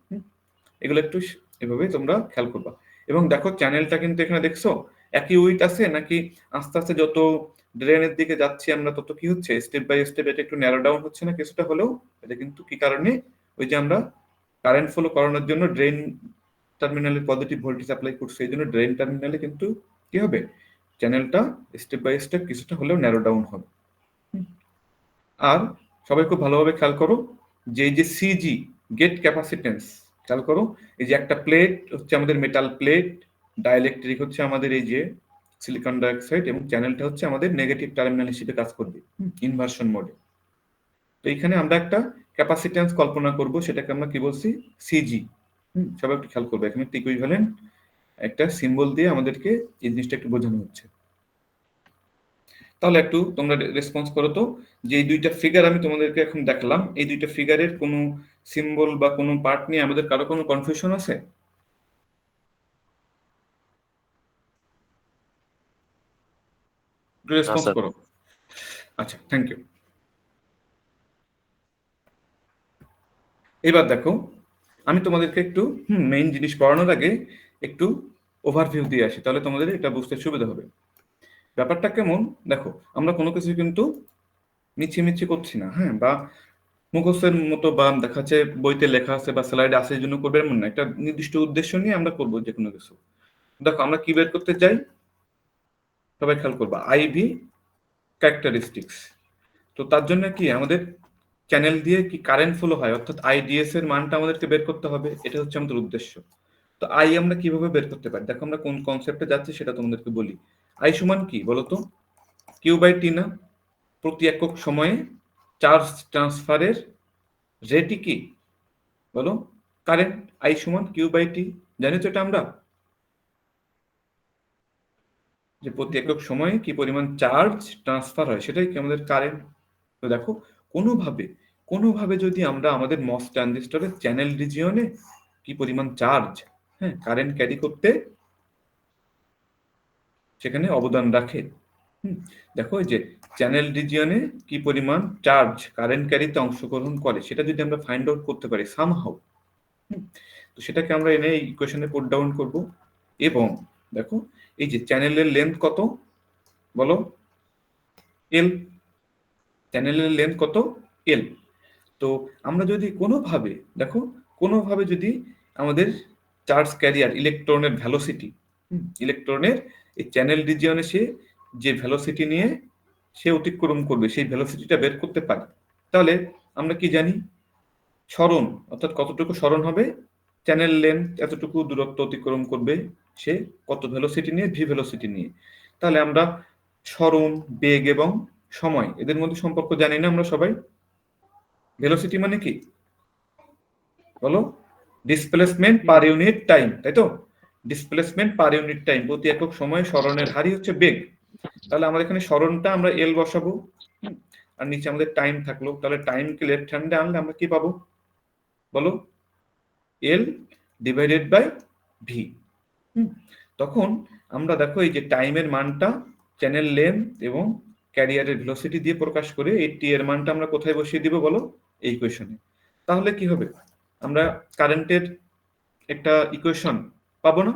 এগুলো একটু এভাবে তোমরা খেয়াল করবা। এবং দেখো চ্যানেলটা কিন্তু এখানে দেখছো একই উইথ আছে নাকি আস্তে আস্তে যত ড্রেনের দিকে যাচ্ছি আমরা তত কি হচ্ছে, স্টেপ বাই স্টেপ এটা একটু ন্যারো ডাউন হচ্ছে না কিছুটা হলেও? এটা কিন্তু কি কারণে? ওই যে আমরা কারেন্ট ফ্লো করানোর জন্য ড্রেন টার্মিনালে পজিটিভ ভোল্টেজ অ্যাপ্লাই করছে, এই জন্য ড্রেন টার্মিনালে কিন্তু কি হবে, চ্যানেলটা স্টেপ বাই স্টেপ কিছুটা হলেও ন্যারো ডাউন হবে। আর সবাই খুব ভালোভাবে খেয়াল করো যে এই যে সিজি গেট ক্যাপাসিটেন্স, খেয়াল করো এই যে একটা প্লেট হচ্ছে আমাদের মেটাল প্লেট, ডাইইলেকট্রিক হচ্ছে আমাদের এই যে সিলিকন ডাইঅক্সাইড, এবং চ্যানেলটা হচ্ছে আমাদের নেগেটিভ টার্মিনাল হিসেবে কাজ করবে ইনভার্সন মোডে। তো এখানে আমরা একটা ক্যাপাসিটেন্স কল্পনা করব, সেটাকে আমরা কি বলছি? সিজি। সবাই একটু খেয়াল করবে, এখানে একটা ইকুইভ্যালেন্ট একটা সিম্বল দিয়ে আমাদেরকে এই জিনিসটা একটু বোঝানো হচ্ছে। তাহলে একটু তোমরা রেসপন্স করো তো, যে এই দুইটা ফিগার আমি তোমাদেরকে এখন দেখালাম, এই দুইটা ফিগারের কোনো সিম্বল বা কোনো পার্ট নিয়ে আমাদের কারো কোনো কনফিউশন আছে? রেসপন্স করো। আচ্ছা, থ্যাংক ইউ। এবার দেখো, আমি তোমাদেরকে একটু মেইন জিনিস পড়ানোর আগে একটু ওভারভিউ দিয়ে আসি, তাহলে তোমাদের এটা বুঝতে সুবিধা হবে। ব্যাপারটা কেমন দেখো, আমরা কোনো কিছু কিন্তু মিছিমিছি করছি না, হ্যাঁ, বা মুখস্থের মতো বা দেখা যাচ্ছে বইতে লেখা আছে বা স্লাইডে আছে এই জন্য করবে এমন না। একটা নির্দিষ্ট উদ্দেশ্য নিয়ে আমরা করবো যে কোনো কিছু। দেখো, আমরা কি বের করতে চাই? সবাই খেয়াল করবা, আইভি ক্যারেক্টারিস্টিক্স। তো তার জন্য কি আমাদের চ্যানেল দিয়ে কি কারেন্ট ফ্লো হয়, অর্থাৎ আইডিএস এর মানটা আমাদেরকে বের করতে হবে, এটা হচ্ছে আমাদের উদ্দেশ্য। তো আই আমরা কিভাবে বের করতে পারি? দেখো, আমরা কোন কনসেপ্টে যাচ্ছি সেটা তোমাদেরকে বলি। আই সমান কি বলতো? কিউ বাই টি না? প্রতি একক সময়ে চার্জ ট্রান্সফারের রেটই কি বলো? কারেন্ট। আই সমান কিউ বাই টি, জানি তো এটা আমরা, যে প্রতি একক সময়ে কি পরিমাণ চার্জ ট্রান্সফার হয় সেটাই কি আমাদের কারেন্ট। তো দেখো, কোনোভাবে যদি আমরা আমাদের মস ট্রানজিস্টরের চ্যানেল রিজিয়নে কি পরিমাণ চার্জ, হ্যাঁ, কারেন্ট ক্যারি করতে সেখানে অবদান রাখে। দেখো, এই যে চ্যানেল রিজিয়নে কি পরিমাণ চার্জ কারেন্ট ক্যারিতে অংশগ্রহণ করে সেটা যদি আমরা ফাইন্ড আউট করতে পারি সামহাউ, তো সেটাকে আমরা এনে ইকুয়েশনে পুট ডাউন করব। এবং দেখো, এই যে চ্যানেলের লেন্থ কত বলো? এল। চ্যানেলের লেন্থ কত? এল। তো আমরা যদি কোনোভাবে যদি আমাদের চার্জ ক্যারিয়ার ইলেকট্রনের ভ্যালোসিটি, ইলেকট্রনের এই চ্যানেল রিজিয়নে সে যে ভ্যালোসিটি নিয়ে সে অতিক্রম করবে সেই ভ্যালোসিটিটা বের করতে পারি, তাহলে আমরা কি জানি? সরণ, অর্থাৎ কতটুকু সরণ হবে, চ্যানেল লেন্থ এতটুকু দূরত্ব অতিক্রম করবে সে কত ভেলোসিটি নিয়ে? ভি ভেলোসিটি নিয়ে। তাহলে আমরা সরণ, বেগ এবং সময় এদের মধ্যে সম্পর্ক জানি না আমরা সবাই? ভেলোসিটি মানে কি বলো? ডিসপ্লেসমেন্ট পার ইউনিট টাইম, তাই তো? ডিসপ্লেসমেন্ট পার ইউনিট টাইম, প্রতি একক সময়ে সরণের হারই হচ্ছে বেগ। তাহলে আমাদের এখানে সরণটা আমরা এল বসাবো, আর নিচে আমাদের টাইম থাকলো। তাহলে টাইমকে লেফট হ্যান্ডে আনলে আমরা কি পাবো বলো? L divided by V. তখন আমরা দেখো এই যে টাইমের মানটা চ্যানেল লেন্থ এবং ক্যারিয়ারের ভেলোসিটি দিয়ে প্রকাশ করে এই টি এর মানটা আমরা কোথায় বসিয়ে দিব বলো? এই ইকুয়েশনে। তাহলে কি হবে? আমরা কারেন্টের একটা ইকুয়েশন পাবো না?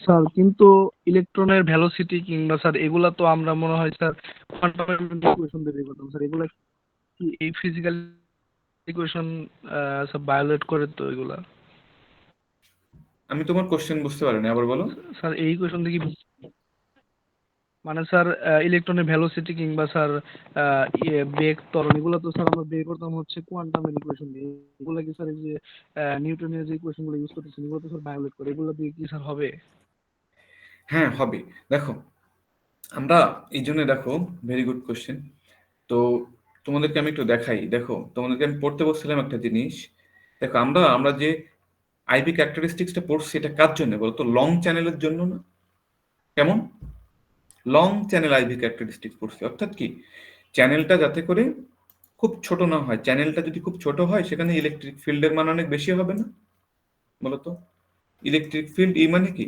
স্যার কিন্তু ইলেকট্রনের ভেলোসিটি কিংবা স্যার এগুলা তো আমরা মনে হয় স্যার কোয়ান্টামের ইকুয়েশন দিয়ে বের করতাম স্যার, এগুলা কি এই ফিজিক্যাল ইকুয়েশন স্যার ভায়োলেট করে তো এগুলা? আমি তোমার কোশ্চেন বুঝতে পারিনি, আবার বলো। স্যার এই ইকুয়েশন থেকে মানে স্যার ইলেকট্রনের ভেলোসিটি কিংবা স্যার বেগ ত্বরণ এগুলো তো স্যার আমরা বের করতাম হচ্ছে কোয়ান্টামের ইকুয়েশন দিয়ে, এগুলো কি স্যার এই যে নিউটনের যে ইকুয়েশন গুলো ইউজ করতেছেন এগুলো তো স্যার ভায়োলেট করে, এগুলো দিয়ে কি স্যার হবে? হ্যাঁ হবে। দেখো আমরা এই জন্য, দেখো ভেরি গুড কোশ্চেন। তো তোমাদেরকে আমি একটু দেখাই। দেখো তোমাদেরকে আমি পড়তে বলছিলাম একটা জিনিস। দেখো আমরা আমরা যে আইভি ক্যারেক্টারিস্টিক্সটা পড়ছি এটা কার জন্য বলতো? লং চ্যানেলের জন্য না? কেমন? লং চ্যানেল আইভি ক্যারেক্টারিস্টিক্স পড়ছি, অর্থাৎ কি চ্যানেলটা যাতে করে খুব ছোট না হয়। চ্যানেলটা যদি খুব ছোট হয় সেখানে ইলেকট্রিক ফিল্ডের মান অনেক বেশি হবে না বলতো? ইলেকট্রিক ফিল্ড এই মানে কি?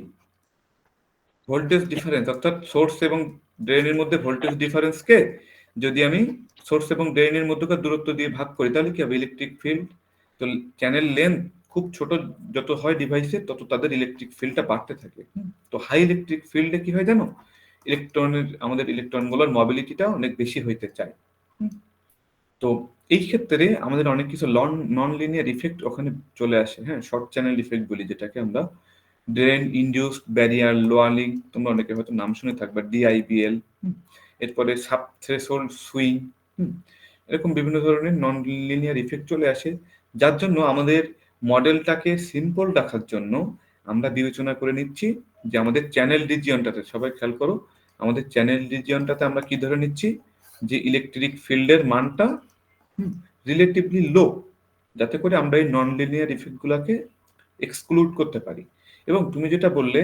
ভোল্টেজ ডিফারেন্স, অর্থাৎ সোর্স এবং ড্রেনের মধ্যে ভোল্টেজ ডিফারেন্সকে যদি আমি সোর্স এবং ড্রেনের মধ্যকার দূরত্ব দিয়ে ভাগ করি তাহলে কি হবে? Electric field. তো চ্যানেল লেন্থ খুব ছোট যত হয় ডিভাইসে তত তাদের ইলেকট্রিক ফিল্ডটা বাড়তে থাকে। তো হাই ইলেকট্রিক ফিল্ডে কি হয় জানো? আমাদের ইলেকট্রনগুলোর মোবিলিটিটা অনেক বেশি হইতে চায়। তো এই ক্ষেত্রে আমাদের অনেক কিছু নন লিনিয়ার ইফেক্ট ওখানে চলে আসে। হ্যাঁ, শর্ট চ্যানেল ইফেক্ট বলি, যেটাকে আমরা ড্রেন ইনডিউসড ব্যারিয়ার লোয়ারিং, তোমরা অনেকে হয়তো নাম শুনে থাকবে, ডিআইবিএল। এরপরে সাব থ্রেশহোল্ড সুইং, এরকম বিভিন্ন ধরনের নন লিনিয়ার ইফেক্ট চলে আসে, যার জন্য আমাদের মডেলটাকে সিম্পল রাখার জন্য আমরা বিবেচনা করে নিচ্ছি যে আমাদের চ্যানেল রিজিয়নটাতে, সবাই খেয়াল করো, আমাদের চ্যানেল রিজিয়নটাতে আমরা কি ধরে নিচ্ছি? যে ইলেকট্রিক ফিল্ডের মানটা রিলেটিভলি লো, যাতে করে আমরা এই নন লিনিয়ার ইফেক্টগুলোকে এক্সক্লুড করতে পারি। এবং তুমি যেটা বললে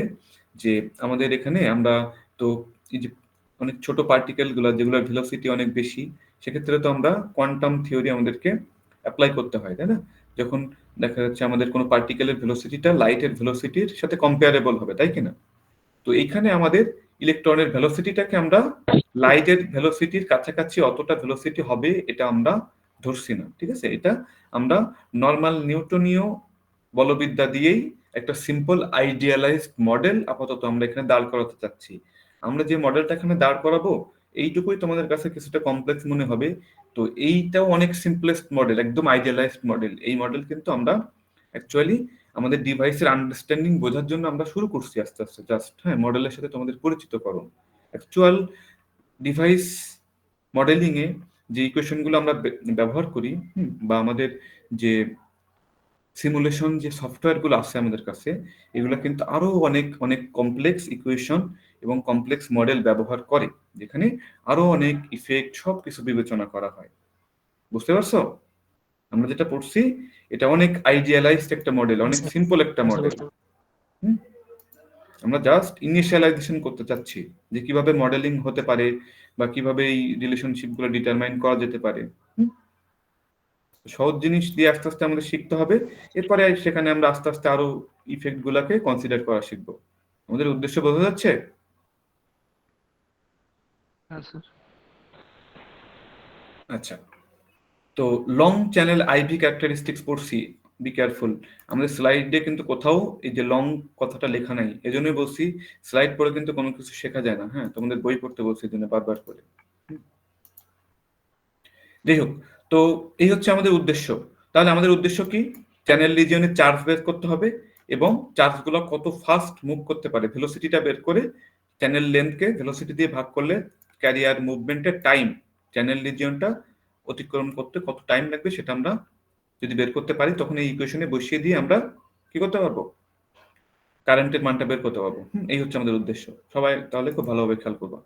যে আমাদের এখানে আমরা তো এই যে অনেক ছোট পার্টিকেলগুলো যেগুলোর ভেলোসিটি অনেক বেশি, সেক্ষেত্রে তো আমরা কোয়ান্টাম থিওরি আমাদেরকে অ্যাপ্লাই করতে হয়, তাই না? যখন দেখা যাচ্ছে আমাদের কোনো পার্টিকেলের ভেলোসিটিটা লাইটের ভেলোসিটির সাথে কম্পেয়ারেবল হবে, তাই কিনা? তো এইখানে আমাদের ইলেকট্রনের ভেলোসিটিটাকে আমরা লাইটের ভেলোসিটির কাছাকাছি অতটা ভেলোসিটি হবে এটা আমরা ধরছি না, ঠিক আছে? এটা আমরা নর্মাল নিউটনীয় বলবিদ্যা দিয়েই একটা সিম্পল আইডিয়ালাইজড মডেল আপাতত আমরা এখানে দাঁড় করাতে চাচ্ছি। আমরা যে মডেলটা এখানে দাঁড় করাবো এইটুকুই তোমাদের কাছে কিছুটা কমপ্লেক্স মনে হবে। তো এইটাও অনেক সিম্পলেস্ট মডেল, একদম আইডিয়ালাইজড মডেল। এই মডেল কিন্তু আমরা অ্যাকচুয়ালি আমাদের ডিভাইসের আন্ডারস্ট্যান্ডিং বোঝার জন্য আমরা শুরু করছি আস্তে আস্তে, জাস্ট হ্যাঁ মডেলের সাথে তোমাদের পরিচিত করো। অ্যাকচুয়াল ডিভাইস মডেলিং এ যে ইকুয়েশনগুলো আমরা ব্যবহার করি, বা আমাদের যে সিমুলেশন যে সফটওয়্যারগুলো আছে আমাদের কাছে, এগুলো কিন্তু আরো অনেক অনেক কমপ্লেক্স ইকুয়েশন এবং কমপ্লেক্স মডেল ব্যবহার করে, যেখানে আরো অনেক ইফেক্ট সবকিছু বিবেচনা করা হয়। বুঝতে পারছো? আমরা যেটা পড়ছি এটা অনেক আইডিয়ালাইজড একটা মডেল, অনেক সিম্পল একটা মডেল। আমরা জাস্ট ইনিশিয়ালাইজেশন করতে চাচ্ছি যে কিভাবে মডেলিং হতে পারে বা কিভাবে এই রিলেশনশিপগুলো ডিটারমাইন করা যেতে পারে। সহজ জিনিস দিয়ে আস্তে আস্তে আমাদের শিখতে হবে, এরপরে সেখানে আমরা আস্তে আস্তে আরো ইফেক্ট গুলাকে কনসিডার করা শিখবো। আমাদের উদ্দেশ্য বোঝা যাচ্ছে? আচ্ছা, তো লং চ্যানেল আইভি ক্যারেক্টারিস্টিক্স পড়ছি, বি কেয়ারফুল। আমাদের স্লাইডে কিন্তু কোথাও এই যে লং কথাটা লেখা নাই, এজন্যই বলছি স্লাইড পড়ে কিন্তু কোনো কিছু শেখা যায় না। হ্যাঁ, তোমাদের বই পড়তে বলছি এই জন্য বারবার করে। যাই হোক, তো এই হচ্ছে আমাদের উদ্দেশ্য। তাহলে আমাদের উদ্দেশ্য কি? চ্যানেল রিজিয়নে চার্জ বের করতে হবে এবং চার্জগুলো কত ফাস্ট মুভ করতে পারে ভেলোসিটিটা বের করে চ্যানেল লেন্থকে ভেলোসিটি দিয়ে ভাগ করলে ক্যারিয়ার মুভমেন্টের টাইম, চ্যানেল রিজিয়নটা অতিক্রম করতে কত টাইম লাগবে সেটা আমরা যদি বের করতে পারি তখন এই ইকুয়েশনে বসিয়ে দিয়ে আমরা কি করতে পারবো? কারেন্টের মানটা বের করতে পারবো। এই হচ্ছে আমাদের উদ্দেশ্য। সবাই তাহলে খুব ভালোভাবে খেয়াল করবো।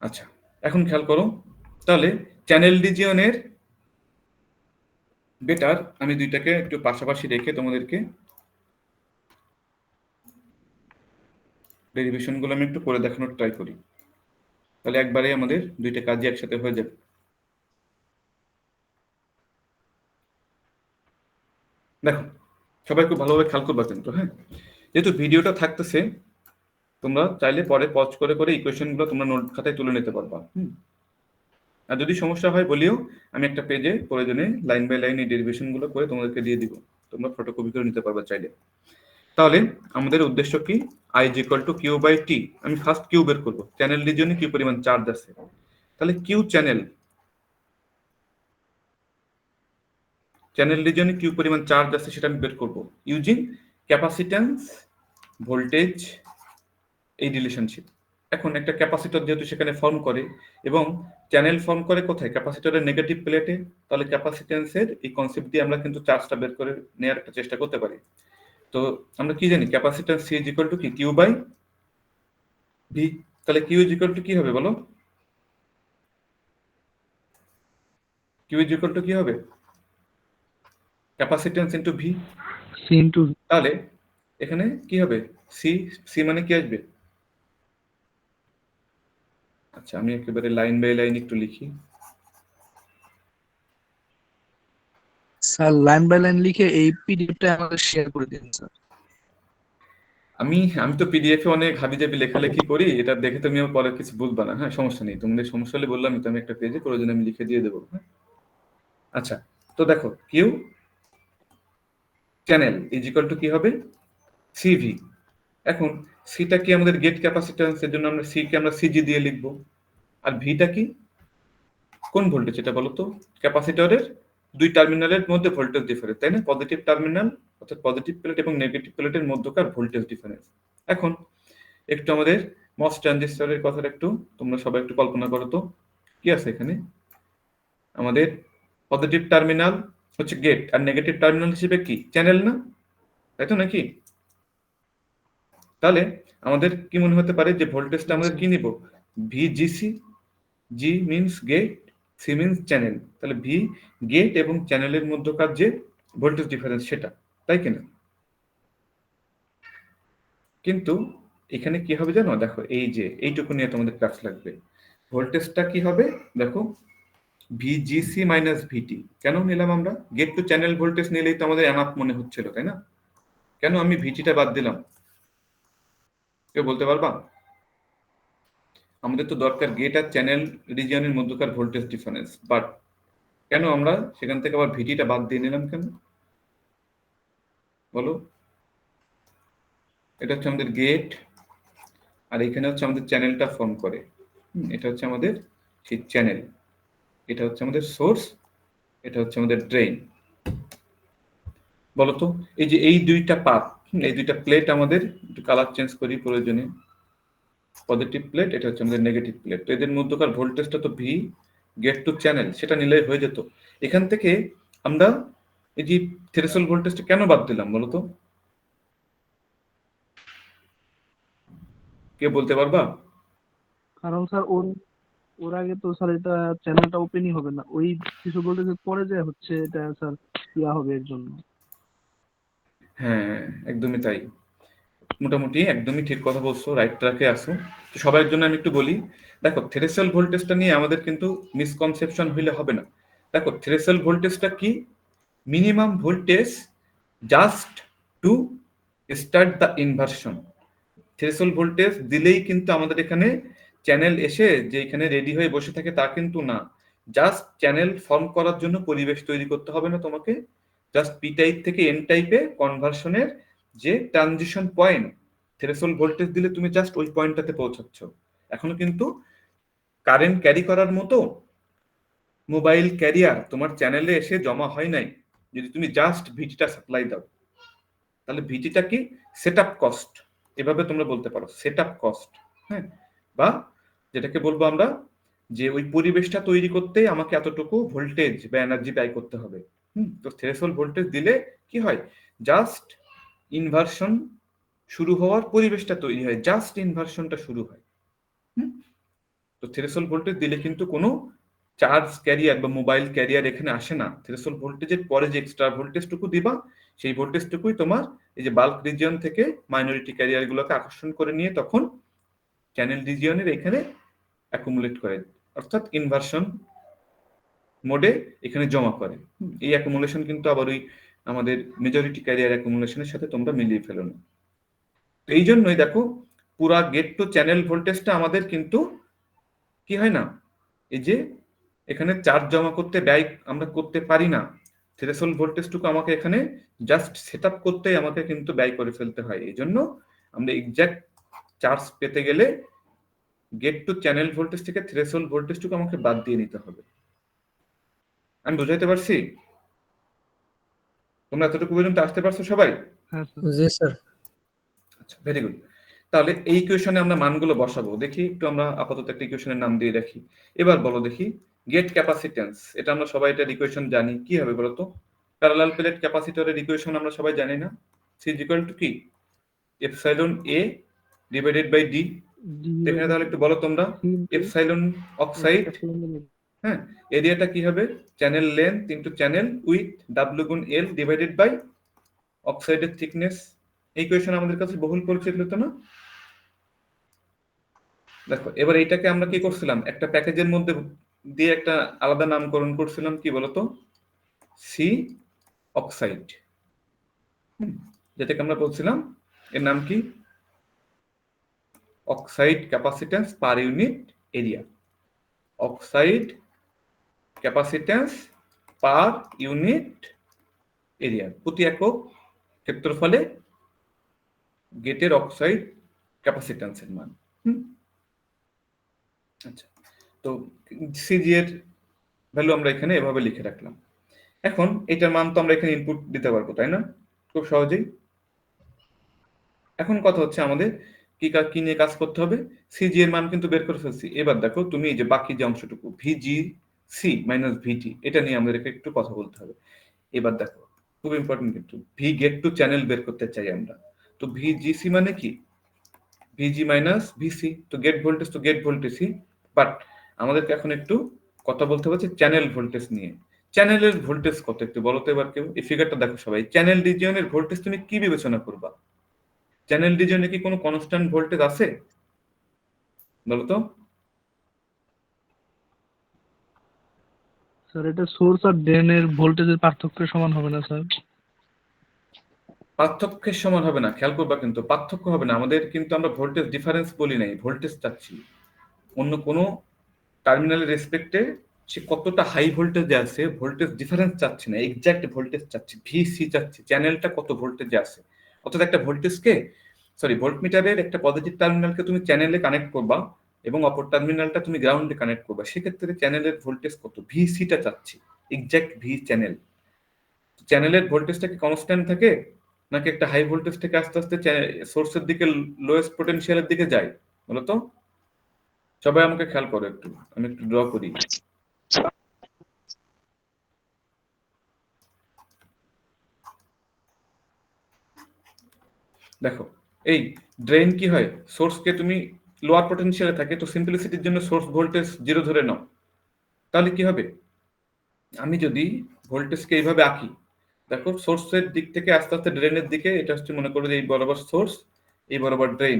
আচ্ছা, এখন খেয়াল করো তাহলে চ্যানেল রিজিয়নের বেটার আমি দুইটাকে একটু পাশাপাশি রেখে তোমাদেরকে ডেরিভেশনগুলো আমি একটু করে দেখানোর ট্রাই করি, তাহলে একবারে আমাদের দুইটা কাজই একসাথে হয়ে যাবে। দেখো সবাই খুব ভালোভাবে খেয়াল করবা কিন্তু। হ্যাঁ, যেহেতু ভিডিওটা থাকতেছে তোমরা চাইলে পরে পজ করে করে ইকুয়েশনগুলো তোমরা নোট খাতায় তুলে নিতে পারবা। আর যদি সমস্যা হয় বলিও, আমি একটা পেজে প্রয়োজনে লাইন বাই লাইন এই ডেরিভেশনগুলো করে তোমাদেরকে দিয়ে দিব, তোমরা ফটোকপি করে নিতে পারবে চাইলে। তাহলে আমাদের উদ্দেশ্য কি, I is equal to Q by T. আমি ফার্স্ট কিউ বের করবো, চ্যানেল রিজিয়নে কি পরিমাণ চার্জ আছে। তাহলে কিউ চ্যানেল রিজিয়নে কিউ পরিমাণ চার্জ আছে সেটা আমি বের করবো ইউজিং ক্যাপাসিট্যান্স ভোল্টেজ এই রিলেশনশিপ। এখন একটা ক্যাপাসিটর যেহেতু সেখানে ফর্ম করে এবং চ্যানেল ফর্ম করে কোথায়, ক্যাপাসিটরের নেগেটিভ প্লেটে, তাহলে ক্যাপাসিট্যান্সের এই কনসেপ্ট দিয়ে আমরা কিন্তু চার্জটা বের করে নেওয়ার একটা চেষ্টা করতে পারি। তো আমরা কি জানি, capacitance C is equal to কি, কিউ বাই ভি। তাহলে কিউ ইজ ইকুয়াল টু কি হবে বলো, কিউ ইজ ইকুয়াল টু কি হবে, capacitance into V. C into তাহলে এখানে কি হবে, সি, সি মানে কি আসবে, আচ্ছা আমি একেবারে লাইন বাই লাইন একটু লিখি। স্যার লাইন বাই লাইন লিখে এই পিডিএফটা আমাদের শেয়ার করে দিন স্যার। আমি আমি তো পিডিএফ এ অনেক হাবিজাবি লেখালেখি করি, এটা দেখে তুমি আমার পরে কিছু বুঝবা না। হ্যাঁ সমস্যা নেই, তোমাদের সমস্যা হলে বললাম তো, আমি একটা পেজে প্রয়োজনে আমি লিখে দিয়ে দেবো। হ্যাঁ আচ্ছা, তো দেখো Q channel is equal to কি হবে, সিভি। এখন সিটা কি আমাদের গেট ক্যাপাসিট্যান্স, এর জন্য আমরা সি কে আমরা সিজি দিয়ে লিখবো। আর ভিটা কি, কোন ভোল্টেজ এটা বলো তো, ক্যাপাসিটরের দুই টার্মিনালের মধ্যে ভোল্টেজ ডিফারেন্স, তাই না, পজিটিভ টার্মিনাল অর্থাৎ পজিটিভ প্লেট এবং নেগেটিভ প্লেটের মধ্যকার ভোল্টেজ ডিফারেন্স। এখন একটু আমাদের মস ট্রানজিস্টরের কথাটা একটু তোমরা সবাই একটু কল্পনা করো তো, কি আছে এখানে, আমাদের পজিটিভ টার্মিনাল হচ্ছে গেট আর নেগেটিভ টার্মিনাল হিসেবে কি চ্যানেল না, তাই তো নাকি। তাহলে আমাদের কি মনে হতে পারে যে ভোল্টেজটা আমাদের কি নিব, VGC, G means gate, C means channel. তাহলে ভি গেট এবং চ্যানেলের মধ্যকার যে ভোল্টেজ ডিফারেন্স সেটা, তাই কিনা। কিন্তু এখানে কি হবে জানো, দেখো এই যে এইটুকু নিয়ে তোমাদের কাজ লাগবে, ভোল্টেজটা কি হবে দেখো, ভিজিসি মাইনাস ভিটি। কেন নিলাম আমরা, গেট টু চ্যানেল ভোল্টেজ নিলেই তো আমাদের এনাফ মনে হচ্ছিল, তাই না, কেন আমি ভিটিটা বাদ দিলাম, কেউ বলতে পারবা। আমাদের তো দরকার গেট আর চ্যানেল রিজিয়নের মধ্যকার ভোল্টেজ ডিফারেন্স, বাট কেন আমরা সেখান থেকে আবার ভিটিটা বাদ দিয়ে নিলাম কেন বলো। এটা হচ্ছে আমাদের গেট আর এখানে হচ্ছে আমাদের চ্যানেলটা ফর্ম করে, এটা হচ্ছে আমাদের সেই চ্যানেল, এটা হচ্ছে আমাদের সোর্স, এটা হচ্ছে আমাদের ড্রেন। বলতো এই যে এই দুইটা পাত, এই দুইটা প্লেট আমাদের একটু কালার চেঞ্জ করি প্রয়োজনে, পজিটিভ প্লেট, এটা হচ্ছে আমাদের নেগেটিভ প্লেট, তো এদের মধ্যকার ভোল্টেজটা তো ভি গেট টু চ্যানেল সেটা নিলেই হয়ে যেত। এখান থেকে আমরা এই যে থ্রেশহোল্ড ভোল্টেজটা কেন বাদ দিলাম বলতো, কে বলতে পারবা। কারণ স্যার ওর ওর আগে তো স্যার এটা চ্যানেলটা ওপেনই হবে না, ওই কিছু ভোল্টেজের পরে যে হচ্ছে এটা স্যার ইয়া হবে এর জন্য। হ্যাঁ একদমই তাই, মোটামুটি একদমই ঠিক কথা বলছো, রাইট ট্র্যাকে আসো। তো সবার জন্য আমি একটু বলি, দেখো থ্রেশহোল্ড ভোল্টেজটা নিয়ে আমাদের কিন্তু মিসকনসেপশন হইলে হবে না। দেখো থ্রেশহোল্ড ভোল্টেজটা কি, minimum voltage just to start the inversion. Threshold voltage দিলেই কিন্তু আমাদের এখানে চ্যানেল এসে যে এখানে রেডি হয়ে বসে থাকে তা কিন্তু না, জাস্ট চ্যানেল ফর্ম করার জন্য পরিবেশ তৈরি করতে হবে না তোমাকে, জাস্ট পি টাইপ থেকে এন টাইপে কনভার্সনের যে ট্রানজিশন পয়েন্ট, থ্রেশহোল্ড ভোল্টেজ দিলে তুমি জাস্ট ওই পয়েন্টটাতে পৌঁছাচ্ছ। এখনো কিন্তু কারেন্ট ক্যারি করার মতো মোবাইল ক্যারিয়ার তোমার চ্যানেলে এসে জমা হয় নাই, যদি তুমি জাস্ট ভিটিটা সাপ্লাই দাও। তাহলে ভিটিটা কি, সেটআপ কস্ট, এভাবে তোমরা বলতে পারো সেটআপ কস্ট। হ্যাঁ, বা যেটাকে বলবো আমরা যে ওই পরিবেশটা তৈরি করতে আমাকে এতটুকু ভোল্টেজ বা এনার্জি ব্যয় করতে হবে। তো থ্রেশহোল্ড ভোল্টেজ দিলে কি হয়, জাস্ট ইনভার্সন শুরু হওয়ার পরিবেশটা তৈরি হয়, জাস্ট ইনভার্সনটা শুরু হয়। তো থ্রেশহোল্ড ভোল্টেজ দিলে কিন্তু কোনো চার্জ ক্যারিয়ার বা মোবাইল ক্যারিয়ার এখানে আসে না। থ্রেশহোল্ড ভোল্টেজের পরে যে এক্সট্রা ভোল্টেজটুকু দিবা সেই ভোল্টেজটুকুই তোমার এই যে বাল্ক রিজিয়ন থেকে মাইনরিটি ক্যারিয়ার গুলোকে আকর্ষণ করে নিয়ে তখন চ্যানেল রিজিয়নের এখানে অ্যাকুমুলেট করে, অর্থাৎ ইনভার্সন মোডে এখানে জমা করে। এই অ্যাকুমুলেশন কিন্তু আবার ওই আমাদের মেজরিটি ক্যারিয়ার অ্যাকুমুলেশনের সাথে তোমরা মিলিয়ে ফেলো না। তো এই জন্যই দেখো পুরা গেট টু চ্যানেল ভোল্টেজটা আমাদের কিন্তু কি হয় না, এই যে এখানে চার্জ জমা করতে ব্যয় আমরা করতে পারি না। থ্রেশহোল্ড ভোল্টেজটুকু আমাকে এখানে জাস্ট সেট আপ করতেই আমাকে কিন্তু ব্যয় করে ফেলতে হয়। এই জন্য আমরা এক্সাক্ট চার্জ পেতে গেলে গেট টু চ্যানেল ভোল্টেজ থেকে থ্রেশহোল্ড ভোল্টেজটুকু আমাকে বাদ দিয়ে নিতে হবে। আমি বুঝাইতে পারছি? তোমরা এতটুকু পর্যন্ত আসতে পারছো সবাই? হ্যাঁ স্যার। জি স্যার। আচ্ছা, ভেরি গুড। তাহলে এই ইকুয়েশনে আমরা মানগুলো বসাবো। দেখি একটু আমরা আপাতত একটা ইকুয়েশনের নাম দিয়ে রাখি। এবার বলো দেখি, গেট ক্যাপাসিট্যান্স, এটা আমরা সবাই এটার ইকুয়েশন জানি। কি হবে বলো তো? প্যারালাল প্লেট ক্যাপাসিটরের ইকুয়েশন আমরা সবাই জানি না? সি ইজ ইকুয়াল টু কি? Epsilon A divided by D. এখানে তাহলে একটু বলো তোমরা, এপসাইলন অক্সাইড, হ্যাঁ, এরিয়াটা কি হবে? Channel length into channel with W গুণ এল ডিভাইডেড বাই অক্সাইডের থিকনেস। এই ইকুয়েশন আমাদের কাছে বহুল পরিচিত হতো না? দেখো এবার এইটাকে আমরা কি করছিলাম, একটা প্যাকেজের মধ্যে দিয়ে একটা আলাদা নামকরণ করছিলাম, কি বলতো? সি অক্সাইড, যেটাকে আমরা বলছিলাম এর নাম কি? Oxide capacitance per unit area. Oxide capacitance per unit area, প্রতি একক ক্ষেত্রফলে গেটের অক্সাইড ক্যাপাসিট্যান্সের মান। আচ্ছা, তো সিজি এর ভ্যালু আমরা এখানে এভাবে লিখে রাখলাম। এখন এটার মান তো আমরা এখানে ইনপুট দিতে পারবো, তাই না? খুব সহজেই। এখন কথা হচ্ছে আমাদের কি নিয়ে কাজ করতে হবে? সিজি এর মান কিন্তু বের করে ফেলছি। এবার দেখো তুমি এই যে বাকি যে অংশটুকু ভিজি সি মাইনাস ভিটি, এটা নিয়ে আমাদেরকে একটু কথা বলতে হবে। এবার দেখো খুব ইম্পর্টেন্ট, কিন্তু ভি গেট টু চ্যানেল বের করতে চাই আমরা। তো ভিজিসি মানে কি? ভিজি মাইনাস ভিসি, তো গেট ভোল্টেজ তো গেট ভোল্টেজই, বাট আমাদেরকে এখন একটু কথা বলতে হবে চ্যানেল ভোল্টেজ নিয়ে। চ্যানেলের ভোল্টেজ কত একটু বলো তো এবার কেউ? এই ফিগারটা দেখো সবাই, চ্যানেল রিজিয়নের ভোল্টেজ তুমি কি বিবেচনা করবা? চ্যানেল রিজিয়নে কি কোনো কনস্ট্যান্ট ভোল্টেজ আছে বলো তো? স্যার এটা সোর্স আর ড্রেনের ভোল্টেজের পার্থক্যের সমান হবে না স্যার? পার্থক্যের সমান হবে না, খেয়াল করবা কিন্তু পার্থক্য হবে না। আমাদের কিন্তু আমরা ভোল্টেজ ডিফারেন্স বলি নাই, ভোল্টেজ চাচ্ছি। অন্য কোনো টার্মিনালের রেসপেক্টে সে কতটা হাই ভোল্টেজে আছে ভোল্টেজ ডিফারেন্স চাচ্ছি না, এক্সাক্ট ভোল্টেজ চাচ্ছি, ভিসি চাচ্ছি, চ্যানেলটা কত ভোল্টেজে আছে। অর্থাৎ একটা ভোল্টেজকে, সরি, ভোল্টমিটারের একটা পজিটিভ টার্মিনালকে তুমি চ্যানেলে কানেক্ট করবা এবং অপর টার্মিনালটা তুমি গ্রাউন্ডে কানেক্ট করবা, সেক্ষেত্রে চ্যানেলের ভোল্টেজ কত, ভিসিটা চাচ্ছি, এক্সাক্ট ভি চ্যানেল। চ্যানেলের ভোল্টেজটা কি কনস্ট্যান্ট থাকে, নাকি একটা হাই ভোল্টেজ থেকে আস্তে আস্তে সোর্সের দিকে লোয়েস্ট পোটেনশিয়ালের দিকে যায় বলো তো? সবাই আমাকে খেয়াল করো একটু, আমি একটু ড্র করি। দেখো এই ড্রেন কি হয়, সোর্সকে তুমি লোয়ার পটেনশিয়ালে থাকে, তো সিম্পলিসিটির জন্য সোর্স ভোল্টেজ 0 ধরে নাও। তাহলে কি হবে, আমি যদি ভোল্টেজকে এইভাবে আঁকি, দেখো সোর্সের দিক থেকে আস্তে আস্তে ড্রেনের দিকে, এটা হচ্ছে মনে করো যে এই বরাবর সোর্স, এই বরাবর ড্রেন,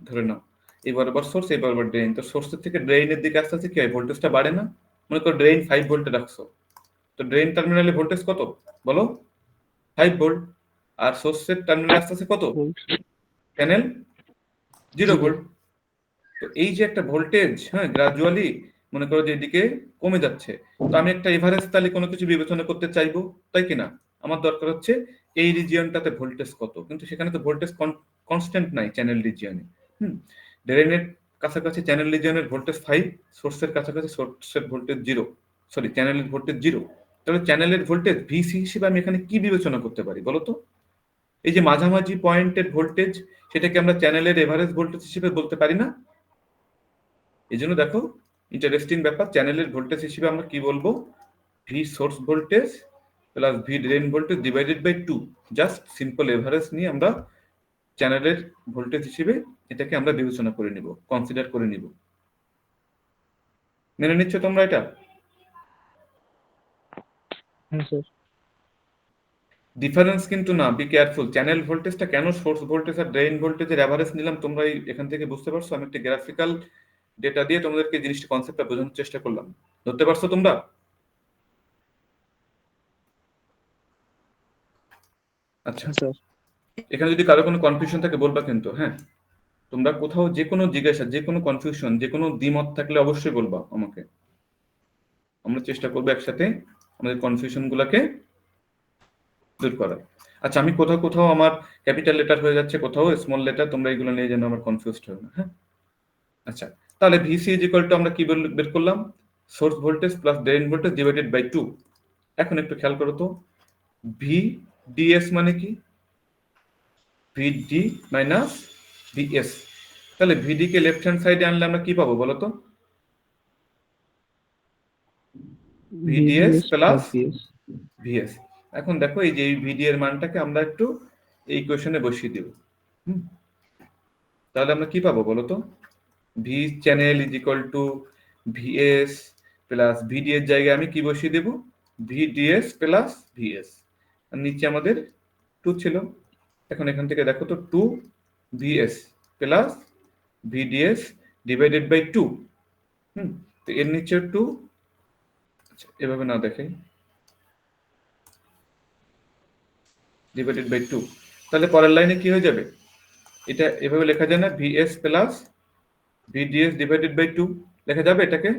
ধরে নাও এই বরাবর সোর্স, এই বরাবর ড্রেন। তো সোর্সের থেকে ড্রেনের দিকে আস্তে আস্তে কি হয়, ভোল্টেজটা বাড়ে না? মনে করো ড্রেন 5 ভোল্টে রাখছো, তো ড্রেন টার্মিনালে ভোল্টেজ কত বলো? 5 ভোল্ট। আর সোর্সের টার্মিনালে আস্তে আস্তে কত? Channel 0 volt. তো এই যে একটা ভোল্টেজ, হ্যাঁ, গ্রাজুয়ালি মনে করো যে এদিকে কমে যাচ্ছে, তো আমি একটা এভারেজ তাহলে কোনো কিছু বিবেচনা করতে চাইবো, তাই কিনা? আমার দরকার হচ্ছে এই রিজিয়নটাতে ভোল্টেজ কত, কিন্তু সেখানে তো ভোল্টেজ কনস্ট্যান্ট নাই চ্যানেল রিজিয়নে। ড্রেনের কাছাকাছি চ্যানেল রিজিয়নের ভোল্টেজ 5, সোর্সের কাছাকাছি সোর্সের ভোল্টেজ 0, সরি চ্যানেলের ভোল্টেজ 0। তাহলে চ্যানেলের ভোল্টেজ ভিসি হিসেবে আমি এখানে কি বিবেচনা করতে পারি বলো তো? এই যে মাঝামাঝি পয়েন্টের ভোল্টেজ, সেটাকে আমরা চ্যানেলের এভারেজ ভোল্টেজ হিসেবে বলতে পারি না? এই জন্য দেখো ইন্টারেস্টিং ব্যাপার, চ্যানেলের ভোল্টেজ হিসেবে আমরা কি বলবো, V source voltage plus V drain voltage divided by 2, just simple average নিয়ে আমরা চ্যানেলের ভোল্টেজ হিসেবে এটাকে আমরা বিবেচনা করে নিব, কনসিডার করে নিব। মেনে নিচ্ছ তোমরা এটা? হ্যাঁ স্যার। ডিফারেন্স কিন্তু না, বি কেয়ারফুল। চ্যানেল ভোল্টেজটা কেন সোর্স ভোল্টেজ আর ড্রেন ভোল্টেজের এভারেজ নিলাম তোমরা এখান থেকে বুঝতে পারছো? আমি একটা গ্রাফিক্যাল ডেটা দিয়ে তোমাদেরকে জিনিসটা কনসেপ্টটা বোঝানোর চেষ্টা করলাম, ধরতে পারছো তোমরা? আচ্ছা স্যার এখানে যদি কারো কোনো কনফিউশন থাকে বলবা কিন্তু, হ্যাঁ, তোমরা কোথাও যে কোনো জিজ্ঞাসা, যে কোনো কনফিউশন, যে কোনো দ্বিমত থাকলে অবশ্যই বলবা আমাকে। আমরা চেষ্টা করবো একসাথে আমাদের কনফিউশন গুলাকে দূর করার। আচ্ছা, আমি কোথাও কোথাও আমার ক্যাপিটাল লেটার হয়ে যাচ্ছে, কোথাও স্মল লেটার, তোমরা এগুলো নিয়ে যেন আমার কনফিউজড হয় না। হ্যাঁ, আচ্ছা, তাহলে ভিসি ইজ ইকুয়াল টু আমরা কি বের করলাম, source voltage plus drain voltage divided by 2। এখন একটু খেয়াল করো তো, ভিডিএস মানে কি, ভিডি মাইনাস ভিএস। তাহলে ভিডি কে লেফট হ্যান্ড সাইডে আনলে আমরা কি পাবো বলো তো, VDS VDS plus plus VS। VS. এখন দেখো এই যে ভিডি এর মানটাকে আমরা একটু এই ইকুয়েশনে বসিয়ে দেব। তাহলে আমরা কি পাবো বলো তো, V channel is equal to VS plus VD এর জায়গায় আমি কি বসিয়ে দেব, ভিডিএস প্লাস ভিএস। আর নিচে আমাদের 2 ছিল। এখন এখান থেকে দেখো তো 2 VS plus VDS divided by 2। তো এর নিচে 2, এভাবে না দেখে ডিভাইডেড বাই 2। তাহলে পরের লাইনে কি হয়ে যাবে, এটা এভাবে লেখা যায় না, VS plus VDS divided by 2 লেখা যাবে এটাকে।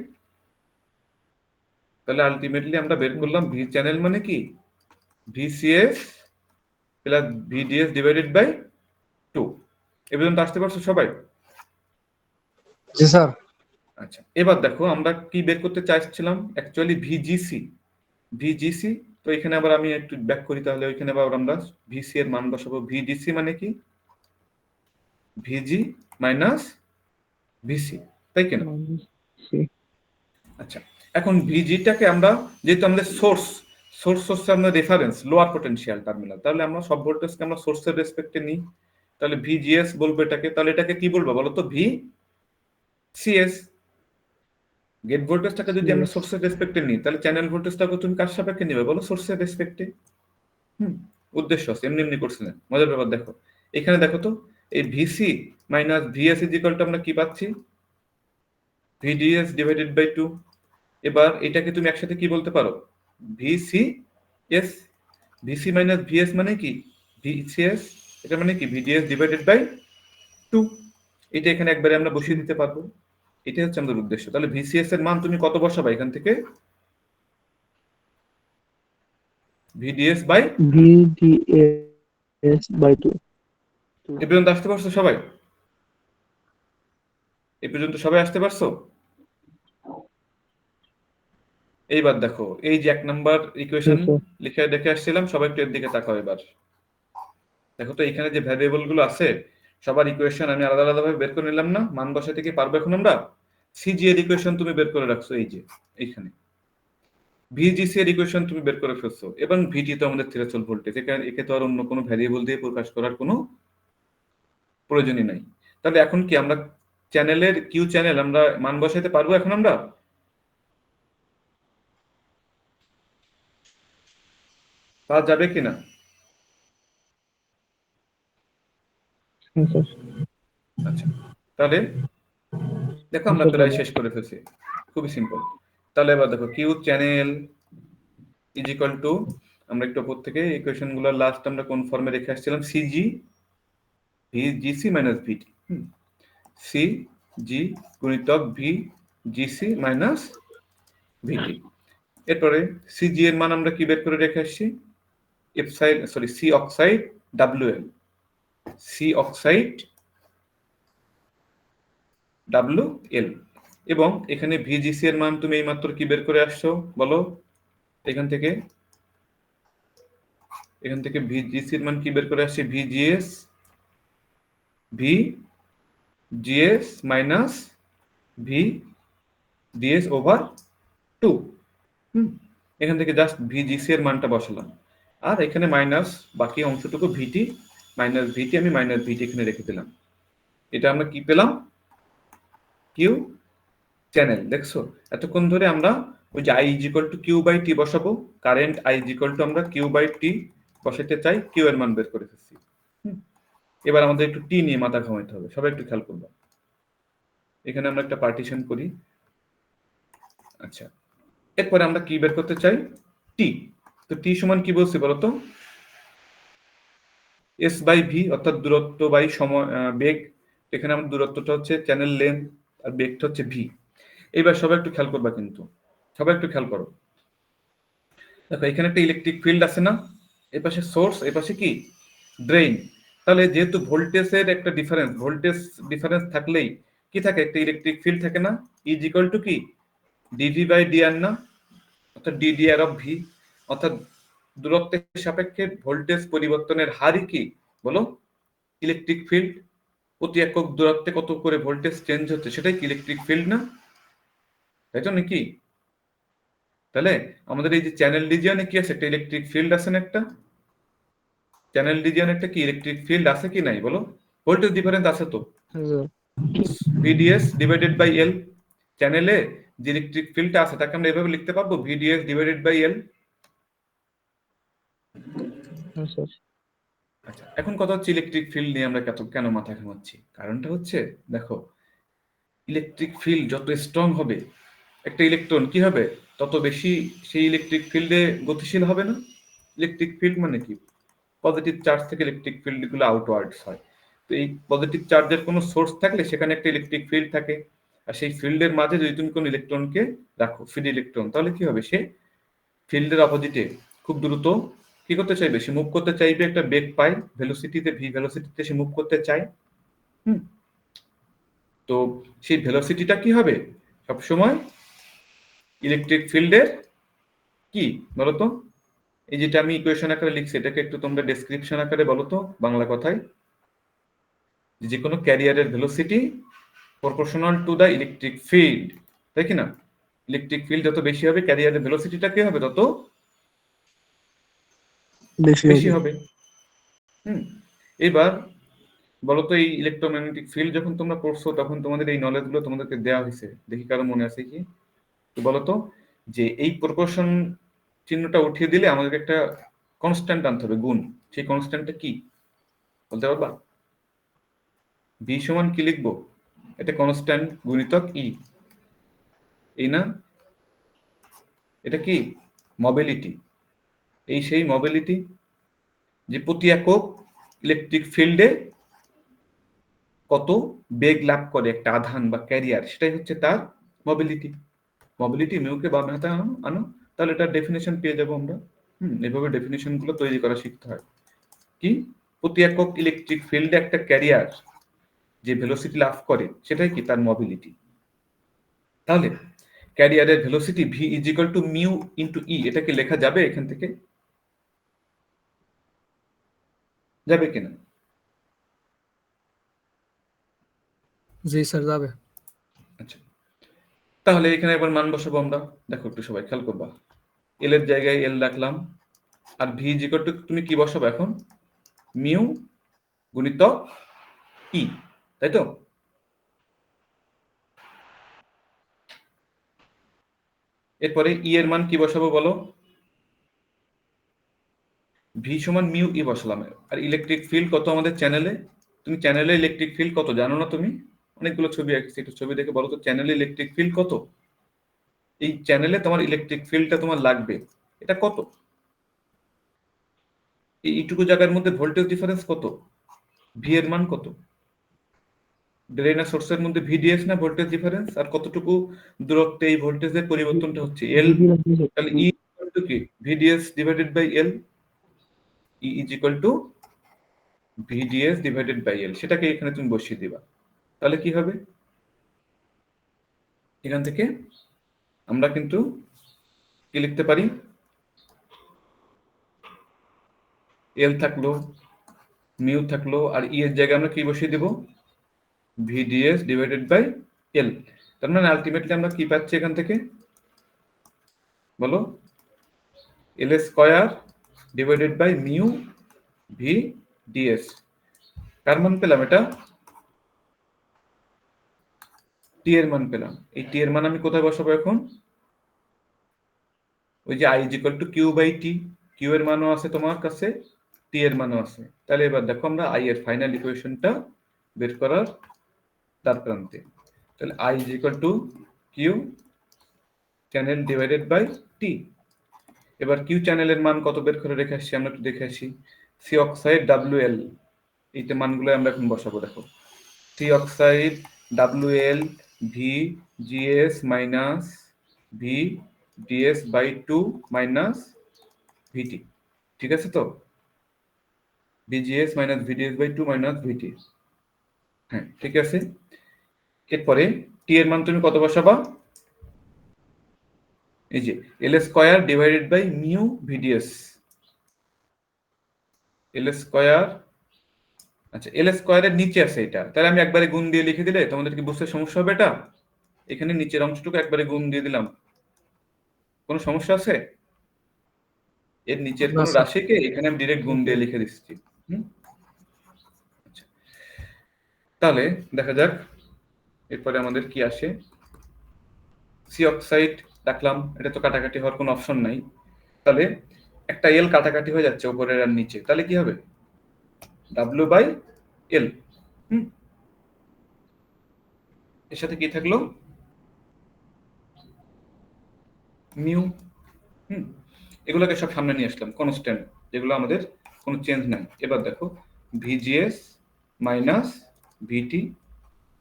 তাহলে আলটিমেটলি আমরা বের করলাম ভি চ্যানেল মানে কি, VCS plus VDS divided by 2। এ পর্যন্ত আসতে পারছো সবাই? জি স্যার। আচ্ছা, এবার দেখো আমরা কি বের করতে চাইছিলাম, অ্যাকচুয়ালি ভিজিসি। তো এখানে আবার আমি একটু ব্যাক করি, তাহলে ওইখানে আবার আমরা ভিসি এর মান বসাবো। ভিজিসি মানে কি, ভিজি মাইনাস ভিসি, তাই কিনা? আচ্ছা, এখন ভিজিটাকে আমরা, যেহেতু আমাদের সোর্স হচ্ছে আমাদের রেফারেন্স লোয়ার পটেনশিয়াল টার্মিনাল, তাহলে আমরা সব ভোল্টেজকে আমরা সোর্সের রেসপেক্টে নিই। তাহলে ভিজিএস বলবো এটাকে, তাহলে এটাকে কি বলবো বলো তো, ভি সিএস। গেট ভোল্টেজটাকে যদি আমরা সোর্সের রেসপেক্টে নিই, তাহলে চ্যানেল ভোল্টেজটাকে তুমি কার সাপেক্ষে নিবে বলো, সোর্সের রেসপেক্টে। উদ্দেশ্য আছে, এমনি এমনি করছে না, মজার ব্যাপার দেখো এখানে দেখো তো, এই VC minus VS is equal to আমরা কি পাচ্ছি, ভিডিএস ডিভাইডেড বাই 2। এবার এটাকে তুমি একসাথে কি বলতে পারো, ভিসিএস। ভিসি মাইনাস ভিএস মানে কি, ভিসিএস। এটা মানে কি, ভিডিএস ডিভাইডেড বাই 2। এটা এখানে একবারে আমরা বসিয়ে দিতে পারবো, এটাই হচ্ছে আমাদের উদ্দেশ্য। তাহলে ভিসিএস এর মান তুমি কত বসাবা এখান থেকে, ভিডিএস বাই VDS by 2। এ পর্যন্ত আসতে পারছো সবাই? এ পর্যন্ত সবাই আসতে পারছো? এইবার দেখো এই যে 1 নাম্বার ইকুয়েশন লিখে দেখে আসছিলাম, সবাই একটু এর দিকে তাকাও। এবার দেখো তো এখানে যে ভ্যারিয়েবল গুলো আছে সবার ইকুয়েশন আমি আলাদা আলাদা ভাবে বের করে নিলাম না, মান বসাতে কি পারবো এখন আমরা। সিজি এর ইকুয়েশন তুমি বের করে রাখছো এই যে এইখানে, ভিজিসি এর ইকুয়েশন তুমি বের করে ফেলছো, এবং ভিটি তো আমাদের থ্রেশহোল্ড ভোল্টেজ, একে তো আর অন্য কোনো ভ্যারিয়েবল দিয়ে প্রকাশ করার কোনো প্রয়োজনই নাই। তাহলে এখন কি আমরা চ্যানেলের কিউ চ্যানেল আমরা মান বসাইতে পারবো এখন আমরা? পাওয়া যাবে কিনা? আচ্ছা, তাহলে দেখো আমরা প্রায় শেষ করে ফেলছি, খুবই সিম্পল। তাহলে এবার দেখো Q channel is equal to, আমরা একটু উপর থেকে ইকুয়েশন গুলো লাস্ট আমরা কোন ফর্মে রেখে আসছিলাম, সিজি ভিজিসি মাইনাস ভিটি। সিজি গুণিতক ভিজিসি মাইনাস ভিটি। এরপরে সিজি এর মান আমরা কি বের করে রেখে আসছি, C oxide WL, C oxide WL. এবং এখানে ভিজিসি এর মান তুমি এইমাত্র কি বের করে আসছো বলো, এখান থেকে ভিজিসি এর মান কি বের করে আসছে, ভিজিএস মাইনাস ভিডিএস ওভার 2। এখান থেকে জাস্ট ভিজিসি এর মানটা বসালাম, আর এখানে মাইনাস বাকি অংশটুকু ভিটি মাইনাস ভিটি, আমি মাইনাস ভিটি এখানে রেখে দিলাম। এটা আমরা কি পেলাম, কিউ চ্যানেল। দেখছো এতক্ষণ ধরে আমরা ওই যে I is equal to Q by T বসাবো, current I is equal to আমরা কিউ বাই টি বসাতে চাই, কিউ এর মান বের করে ফেলছি। এবার আমাদের একটু টি নিয়ে মাথা ঘামাইতে হবে, সবাই একটু খেয়াল করবো। এখানে আমরা একটা পার্টিশন করি। আচ্ছা, এরপরে আমরা কি বের করতে চাই, টি। তো টি সমান কি বলছি বলতো, এস বাই ভি, অর্থাৎ দূরত্ব বাই সময় বেগ। এখানে আমাদের দূরত্বটা হচ্ছে চ্যানেল লেন্থ আর বেগটা হচ্ছে ভি। এইবার সবাই একটু খেয়াল করবা কিন্তু, সবাই একটু খেয়াল করো, দেখো এখানে একটা ইলেকট্রিক ফিল্ড আছে না, এপাশে সোর্স, এপাশে কি ড্রেন। তাহলে যেহেতু ভোল্টেজের একটা ডিফারেন্স, ভোল্টেজ ডিফারেন্স থাকলেই কি থাকে, একটা ইলেকট্রিক ফিল্ড থাকে না, ইজ ইকুয়াল টু কি ডিভি বাই ডিআর না, অর্থাৎ ডিডিআর অফ ভি, অর্থাৎ দূরত্বের সাপেক্ষে ভোল্টেজ পরিবর্তনের হারই কি বলো ইলেকট্রিক ফিল্ড। প্রতি একক দূরত্বে কত করে ভোল্টেজ চেঞ্জ হচ্ছে সেটাই কি ইলেকট্রিক ফিল্ড না, তাই তো নাকি? তাহলে আমাদের এই যে চ্যানেল রিজিয়নে কি আছে, একটা ইলেকট্রিক ফিল্ড আছে না, একটা চ্যানেল রিজিয়নে একটা কি ইলেকট্রিক ফিল্ড আছে কি নাই বলো, ভোল্টেজ ডিফারেন্স আছে তো, হ্যাঁ sir. VDS divided by L. চ্যানেলে যে ইলেকট্রিক ফিল্ডটা আছে তাকে আমরা এভাবে লিখতে পারবো, ভিডিএস ডিভাইডেড বাই এল। হ্যাঁ স্যার। আচ্ছা, এখন কথা হচ্ছে ইলেকট্রিক ফিল্ড নিয়ে আমরা কেন মাথা ঘামাচ্ছি, কারণটা হচ্ছে দেখো ইলেকট্রিক ফিল্ড যত স্ট্রং হবে একটা ইলেকট্রন কি হবে, তত বেশি সেই ইলেকট্রিক ফিল্ডে গতিশীল হবে না। ইলেকট্রিক ফিল্ড মানে কি, পজিটিভ চার্জ থেকে ইলেকট্রিক ফিল্ড গুলো আউটওয়ার্ডস হয়। তো এই পজিটিভ চার্জের কোনো সোর্স থাকলে সেখানে একটা ইলেকট্রিক ফিল্ড থাকে, আর সেই ফিল্ডের মাঝে যদি তুমি কোনো ইলেকট্রনকে রাখো, ফ্রি ইলেকট্রন, তাহলে কি হবে, সে ফিল্ডের অপোজিটে খুব দ্রুত কি করতে চাইবে, সে মুভ করতে চাইবে, একটা বেগ পায় ভেলোসিটিতে, ভি ভেলোসিটিতে সে মুভ করতে চায়। হুম, তো সেই ভেলোসিটিটা কি হবে সবসময় ইলেকট্রিক ফিল্ডের কি বলতো, এই যেটা আমি ইকুয়েশন আকারে লিখছি এটাকে একটু তোমরা ডেসক্রিপশন আকারে বলো তো বাংলা কথায়, যে কোনো ক্যারিয়ারের velocity proportional to the electric field, তাই কি না? ইলেকট্রিক ফিল্ড যত বেশি হবে ক্যারিয়ারের ভেলোসিটিটা কি হবে তত বেশি হবে। এবার বলো তো এই ইলেকট্রোম্যাগনেটিক ফিল্ড যখন তোমরা পড়ছো তখন তোমাদের এই নলেজ গুলো তোমাদেরকে দেওয়া হয়েছে, দেখি কারো মনে আছে কি? তো বলো তো যে এই প্রপোর্শন চিহ্নটা উঠিয়ে দিলে আমাদেরকে একটা কনস্ট্যান্ট আনতে হবে, গুণ। সেই কনস্ট্যান্টটা কি বলতে পারবা? ভি সমান কি লিখবো, এটা কনস্ট্যান্ট গুণিতক ই, এই না? এটা কি মোবিলিটি, এই সেই মোবিলিটি যে প্রতি একক ইলেকট্রিক ফিল্ডে কত বেগ লাভ করে একটা আধান বা ক্যারিয়ার, সেটাই হচ্ছে তার মোবিলিটি। মোবিলিটি মিউকে বাম হাতে আনো, তাহলে এটার ডেফিনেশন পেয়ে যাবো আমরা। এভাবে ডেফিনেশন গুলো তৈরি করা শিখতে হয়। কি প্রতি একক ইলেকট্রিক ফিল্ডে একটা ক্যারিয়ার যে ভেলোসিটি লাভ করে সেটাই কি তার মোবিলিটি। তাহলে ক্যারিয়ারের velocity V is equal to mu into E, এটাকে লেখা যাবে এখান থেকে, যাবে কিনা? জি স্যার যাবে। আচ্ছা, তাহলে এখানে এবার মান বসাবো আমরা, দেখো একটু সবাই খেয়াল করবা, এল এর জায়গায় এল রাখলাম, আর ভি ইজ ইকুয়াল টু তুমি কি বসাবো এখন, মিউ গুণিতক ই, তাই তো? এরপরে ই এর মান কি বসাবো বলো, ভি সমান মিউ ই বসালাম। আর ইলেকট্রিক ফিল্ড কত আমাদের চ্যানেলে, তুমি চ্যানেলে ইলেকট্রিক ফিল্ড কত জানো না তুমি? অনেকগুলো ছবি আঁকছি, একটু ছবি দেখে বলো তো চ্যানেলে ইলেকট্রিক ফিল্ড কত, এই চ্যানেলে তোমার ইলেকট্রিক ফিল্ডটা তোমার লাগবে এটা কত, এইটুকু জায়গার মধ্যে ভোল্টেজ ডিফারেন্স কত, ভি এর মান কত, ড্রেন আর সোর্সের মধ্যে ভিডিএস না ভোল্টেজ ডিফারেন্স, আর কতটুকু দূরত্বে এই ভোল্টেজের পরিবর্তনটা হচ্ছে এল, তাহলে ই ইকুয়াল টু কি VDS divided by L, E is equal to VDS divided by L, সেটাকে এখানে তুমি বসিয়ে দিবা। তাহলে কি হবে, এখান থেকে আমরা কিন্তু কি লিখতে পারি, এল থাকলো, মিউ থাকলো, আর ই এর জায়গায় আমরা কি বসিয়ে দেব, ভিডিএস ডিভাইডেড বাই এল। তার মানে আলটিমেটলি আমরা কি পাচ্ছি এখান থেকে বলো, L square divided by mu V DS. কার মান পেলাম, এটা টি এর মান পেলাম। এই টি এর মান আমি কোথায় বসাবো এখন, ওই যে I is equal to Q by T, Q এর মানও আছে তোমার কাছে, টি এর মানও আছে। তাহলে এবার দেখো আমরা আই এর ফাইনাল ইকুয়েশনটা বের করার তার প্রান্তে, তাহলে I is equal to Q channel divided by T. এবার কিউ চ্যানেলের মান কত বের করে রেখে আসছি আমরা, একটু দেখে আসি, সি অক্সাইড ডাব্লিউ এল, এইটা মানগুলো আমরা এখন বসাবো। দেখো C oxide W L V GS minus V DS by 2 minus VT, ঠিক আছে তো? VGS minus VDS by 2 minus VT, হ্যাঁ ঠিক আছে। এরপরে টি এর মান তুমি কত বসাবা? এই যে L square divided by mu VDS, L square, আচ্ছা এল স্কয়ারের নিচে আছে এটা, তাহলে আমি একবারে গুণ দিয়ে লিখে দিলে তোমাদের কি বুঝতে সমস্যা হবে? এটা এখানে নিচের অংশটুকু একবারে গুণ দিয়ে দিলাম, কোনো সমস্যা আছে? এর নিচের না কোনো স্যার। রাশিকে এখানে আমি ডিরেক্ট গুণ দিয়ে লিখে দিচ্ছি। আচ্ছা, তাহলে দেখা যাক এরপরে আমাদের কি আসে। সি অক্সাইড রাখলাম, এটা তো কাটাকাটি হওয়ার কোনো অপশন নাই, তাহলে একটা এল কাটাকাটি হয়ে যাচ্ছে উপরের আর নিচে, তাহলে কি হবে? W by L. এর সাথে কি থাকলো? মিউ। এগুলোকে সব সামনে নিয়ে আসলাম, কনস্ট্যান্ট যেগুলো আমাদের কোনো চেঞ্জ নাই। এবার দেখো VGS minus VT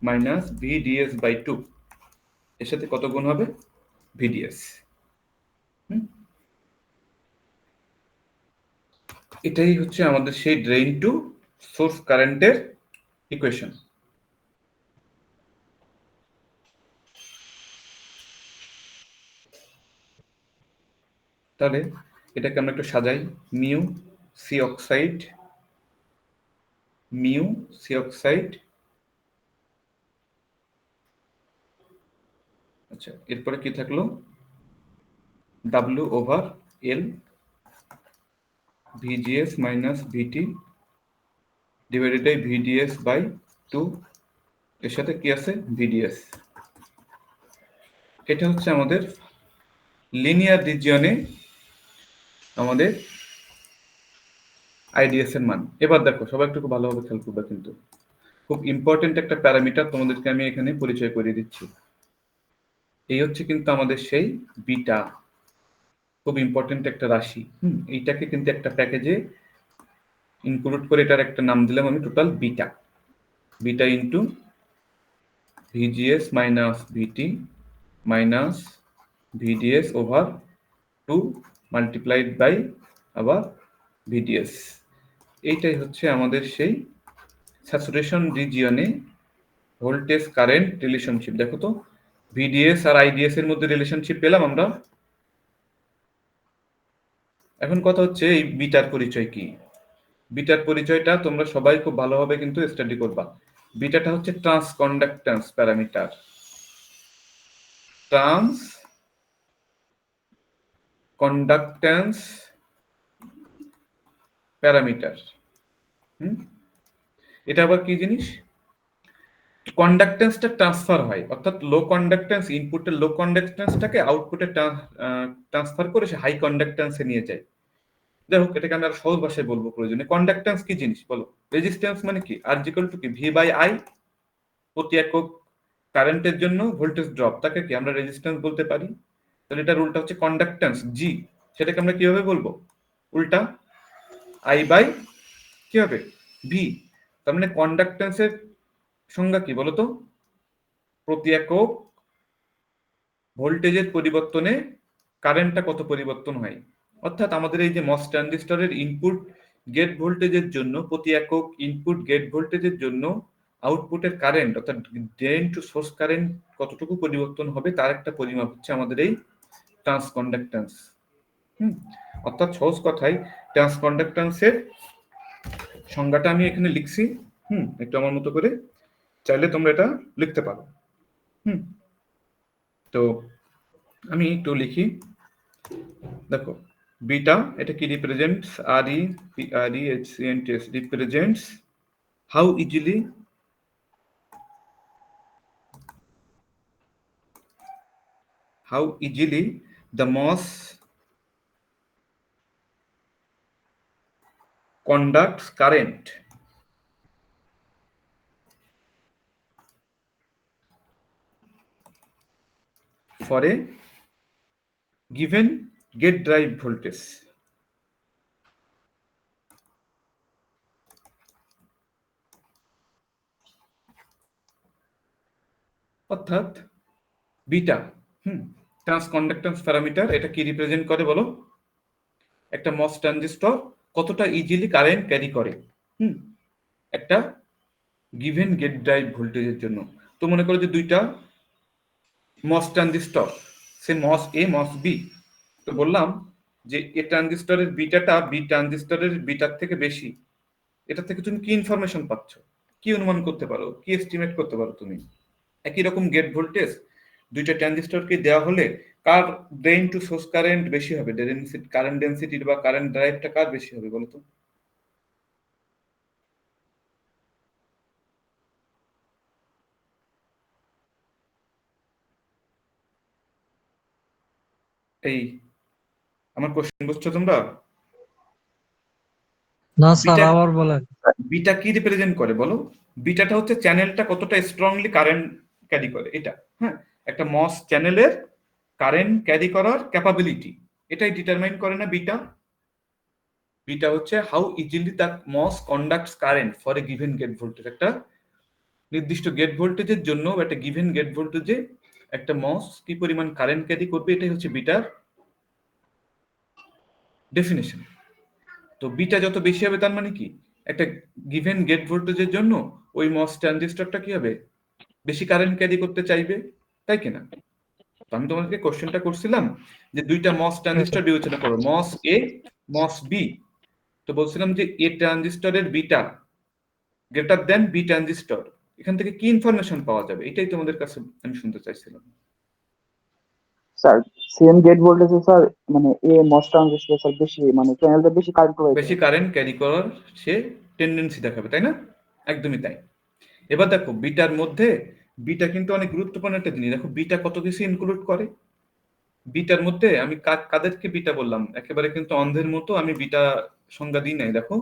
minus VDS by 2, এর সাথে কত গুণ হবে? ভিডিএস। এটাই হচ্ছে আমাদের সেই ড্রেইন টু সোর্স কারেন্টের ইকুয়েশন। তাহলে এটাকে আমরা একটু সাজাই। Mu C oxide, mu C oxide, আচ্ছা এরপরে কি থাকলো? W over L VGS minus VT divided by VDS by 2, এর সাথে কি আছে? ভিডিএস। এটা হচ্ছে আমাদের লিনিয়ার রিজিয়নে আমাদের আইডিএস এর মান। এবার দেখো সবাই একটু খুব ভালোভাবে খেয়াল করবে, কিন্তু খুব ইম্পর্টেন্ট একটা প্যারামিটার তোমাদেরকে আমি এখানে পরিচয় করিয়ে দিচ্ছি। এই হচ্ছে কিন্তু আমাদের সেই বিটা, খুব ইম্পর্টেন্ট একটা রাশি। এইটাকে কিন্তু একটা প্যাকেজে ইনক্লুড করে এটার একটা নাম দিলাম আমি total beta, beta into VGS minus VT minus VDS over 2 multiplied by আবার ভিডিএস। এইটাই হচ্ছে আমাদের সেই স্যাচুরেশন রিজিয়নে ভোল্টেজ কারেন্ট রিলেশনশিপ। দেখো তো ভিডিএস আর আইডিএস এর মধ্যে রিলেশনশিপ পেলাম আমরা। এখন কথা হচ্ছে এই বিটার পরিচয় কি? বিটার পরিচয়টা তোমরা সবাই খুব ভালোভাবে কিন্তু স্টাডি করবা। বিটাটা হচ্ছে trans conductance parameter, trans conductance parameter. এটা আবার কি জিনিস? কন্ডাক্ট্যান্সটা ট্রান্সফার হয়, অর্থাৎ লো কন্ডাক্ট্যান্স ইনপুটের লো কন্ডাক্ট্যান্সটাকে আউটপুটে ট্রান্সফার করে সে হাই কন্ডাক্ট্যান্সে নিয়ে যায়। যাই হোক, এটাকে আমি আর সহজ ভাষায় বলবো প্রয়োজনে। কন্ডাক্ট্যান্স কি জিনিস বলো? রেজিস্ট্যান্স মানে কি? আর ইকুয়াল টু কি? ভি বাই আই, প্রতি একক কারেন্টের জন্য ভোল্টেজ ড্রপ, তাকে কি আমরা রেজিস্ট্যান্স বলতে পারি। তাহলে এটার উল্টা হচ্ছে কন্ডাক্ট্যান্স জি, সেটাকে আমরা কিভাবে বলবো? উল্টা আই বাই কি হবে? ভি। তার মানে কন্ডাক্ট্যান্সের সংজ্ঞা কি বলতো? প্রতি একক ভোল্টেজের পরিবর্তনে কারেন্টটা কত পরিবর্তন হয়। অর্থাৎ আমাদের এই যে মস ট্রানজিস্টরের ইনপুট গেট ভোল্টেজের জন্য প্রতি একক ইনপুট গেট ভোল্টেজের জন্য আউটপুটের কারেন্ট অর্থাৎ ড্রেন টু সোর্স কারেন্ট কতটুকু পরিবর্তন হবে তার একটা পরিমাপ হচ্ছে আমাদের এই ট্রান্সকন্ডাক্ট্যান্স। অর্থাৎ সহজ কথায় ট্রান্সকন্ডাক্ট্যান্সের সংজ্ঞাটা আমি এখানে লিখছি, একটু আমার মতো করে, চাইলে তোমরা এটা লিখতে পারো। তো আমি একটু লিখি। দেখো বিটা এটা কি represents? R E P R E H C N T S represents how easily the MOS conducts current for a given gate drive voltage। অর্থাৎ বিটা ট্রান্সকন্ডাক্ট্যান্স প্যারামিটার, এটা কি রিপ্রেজেন্ট করে বলো? একটা মস ট্রানজিস্টর কতটা ইজিলি কারেন্ট ক্যারি করে একটা given gate drive ভোল্টেজের জন্য। তো মনে করো যে দুইটা মস ট্রানজিস্টর, সে মস এ মস বি, তো বললাম যে এ ট্রানজিস্টরের বিটাটা বি ট্রানজিস্টরের বিটার থেকে বেশি। এটা থেকে তুমি কি ইনফরমেশন পাচ্ছ, কি অনুমান করতে পারো, কি এস্টিমেট করতে পারো তুমি? একই রকম গেট ভোল্টেজ দুইটা ট্রানজিস্টরকে দেওয়া হলে কার ড্রেন টু সোর্স কারেন্ট বেশি হবে, কারেন্ট ডেন্সিটি বা কারেন্ট ড্রাইভটা কার বেশি হবে বলো তো? এই আমার কোশ্চেন বুঝছো তোমরা? না স্যার, বিটা আবার বলেন। বিটা কি রিপ্রেজেন্ট করে বলো? বিটাটা হচ্ছে চ্যানেলটা কতটা স্ট্রংলি কারেন্ট ক্যারি করে, এটা। হ্যাঁ, একটা মস চ্যানেলের কারেন্ট ক্যারি করার ক্যাপাবিলিটি, এটাই ডিটারমাইন করে না বিটা? বিটা হচ্ছে how easily the MOS conducts current for a given gate voltage. একটা নির্দিষ্ট গেট ভোল্টেজের জন্য একটা গিভেন গেট ভোল্টেজে একটা মস কি পরিমাণ কারেন্ট ক্যারি করবে, এটাই হচ্ছে বিটার ডেফিনেশন। তো বিটা যত বেশি হবে তার মানে কি, একটা গিভেন গেট ভোল্টেজের জন্য ওই মস ট্রানজিস্টরটা কি হবে, বেশি কারেন্ট ক্যারি করতে চাইবে, তাই কিনা? তো আমি তোমাদেরকে কোশ্চেনটা করছিলাম যে দুইটা মস ট্রানজিস্টর বিবেচনা করো, মস এ মস বি। তো বলছিলাম যে এ ট্রানজিস্টরের beta greater than B transistor, এখান থেকে কি ইনফরমেশন পাওয়া যাবে, এটাই তোমাদের কাছে আমি শুনতে চাইছিলাম। স্যার সেম গেট ভোল্টেজে স্যার মানে এ মস ট্রানজিস্টর স্যার বেশি মানে চ্যানেলটা বেশি কারেন্ট প্রোভাইড বেশি করে। কারেন্ট ক্যারি করার সে টেন্ডেন্সি দেখাবে, তাই না? একদমই তাই। এবার দেখো বিটার মধ্যে, বিটা কিন্তু অনেক গুরুত্বপূর্ণ একটা জিনিস। দেখো বিটা কত কিছু ইনক্লুড করে। বিটার মধ্যে আমি কাদেরকে বিটা বললাম, একেবারে কিন্তু অন্ধের মতো আমি বিটা সংজ্ঞা দিই নাই। দেখো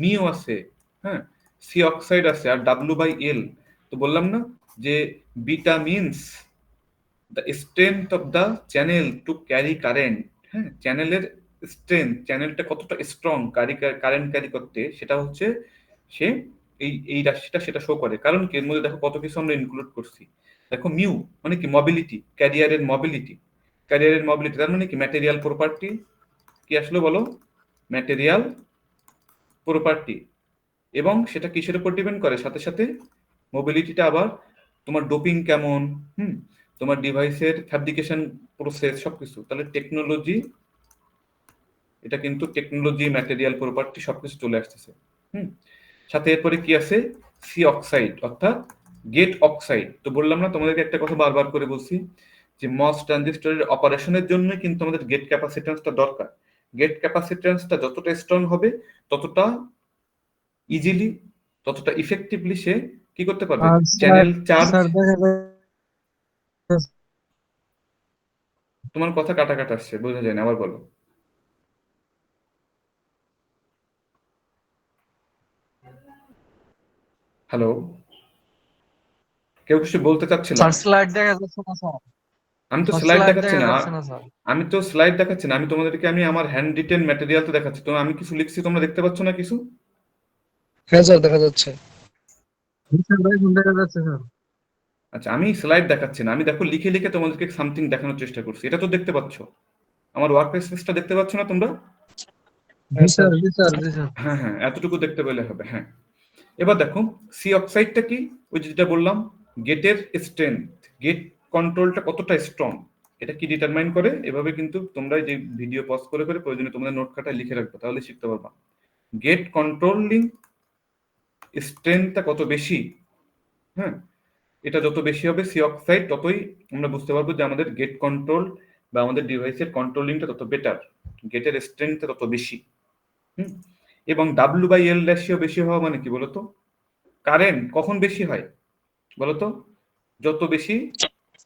মিও আছে, হ্যাঁ, সি অক্সাইড আছে, আর ডাব্লু বাই এল। তো বললাম না যে beta means the strength of the channel to carry current. হ্যাঁ, চ্যানেলের স্ট্রেংথ, চ্যানেলটা কতটা স্ট্রং কারেন্ট ক্যারি করতে, সেটা হচ্ছে সে এই রাশিটা সেটা শো করে। কারণ কি, এর মধ্যে দেখো কত কিছু আমরা ইনক্লুড করছি। দেখো মিউ মানে কি, মোবিলিটি, ক্যারিয়ারের মোবিলিটি। ক্যারিয়ারের মোবিলিটি তার মানে কি, ম্যাটেরিয়াল প্রপার্টি। কি আসলে বলো, ম্যাটেরিয়াল প্রপার্টি। এবং সেটা কিসের উপর ডিপেন্ড করে, সাথে সাথে মোবিলিটিটা আবার তোমার ডোপিং কেমন, তোমার ডিভাইসের ফ্যাব্রিকেশন প্রসেস, সবকিছু। তাহলে টেকনোলজি, এটা কিন্তু টেকনোলজি, ম্যাটেরিয়াল প্রপার্টি সবকিছু চলে আসতেছে। সাথে এরপরে কি আছে, সি অক্সাইড অর্থাৎ গেট অক্সাইড। তো বললাম না তোমাদেরকে একটা কথা বারবার করে বলছি যে মস ট্রানজিস্টরের অপারেশনের জন্য কিন্তু আমাদের গেট ক্যাপাসিট্যান্সটা দরকার। গেট ক্যাপাসিট্যান্সটা যতটা স্ট্রং হবে, ততটা ইজিলি, ততটা ইফেক্টিভলি সে কি করতে পারবে, আর চ্যানেল চার্জ। স্যার দেখা যায় তোমার কথা কাটা কাটা আসছে, বোঝা যায় না, আবার বলো। হ্যালো, কেউ কিছু বলতে চাচ্ছিল? স্যার স্লাইড দেখা যাচ্ছে না স্যার। আমি তো স্যার স্লাইড স্লাইড দেখাচ্ছি দেখা না, যাচ্ছে না স্যার। আমি তো স্লাইড দেখাচ্ছি না, আমি তোমাদেরকে আমি আমার হ্যান্ড রিটেন ম্যাটেরিয়াল তো দেখাচ্ছি। তো আমি কিছু লিখছি, তোমরা দেখতে পাচ্ছ না কিছু? হ্যাঁ স্যার, দেখা যাচ্ছে। স্যার এখন দেখা যাচ্ছে স্যার। আচ্ছা, আমি স্লাইড দেখাচ্ছি না, আমি দেখো লিখে লিখে তোমাদেরকে সামথিং দেখানোর চেষ্টা করছি। এটা তো দেখতে পাচ্ছ, আমার ওয়ার্ক স্পেসটা দেখতে পাচ্ছ না তোমরা? জি স্যার, জি স্যার, জি স্যার। হ্যাঁ হ্যাঁ, এতটুকু দেখতে পেলে হবে। হ্যাঁ, এবার দেখো সি অক্সাইডটা কি, ওই যেটা বললাম, গেটের স্ট্রেংথ, গেট কন্ট্রোলটা কতটা স্ট্রং, এটা কি ডিটারমাইন করে। এভাবে কিন্তু তোমরা যে ভিডিও পজ করে করে প্রয়োজনে তোমাদের নোট খাতায় লিখে রাখবে, তাহলে শিখতে পারবা। গেট কন্ট্রোলিং স্ট্রেংথটা কত বেশি, হ্যাঁ, এটা যত বেশি হবে সি অক্সাইড, ততই আমরা বুঝতে পারবো যে আমাদের গেট কন্ট্রোল বা আমাদের ডিভাইসের কন্ট্রোলিংটা তত বেটার, গেটের স্ট্রেংথটা তত বেশি। এবং ডাব্লু বাই এল রেশিও বেশি হওয়া মানে কি বলতো, কারেন্ট কখন বেশি হয় বলতো, যত বেশি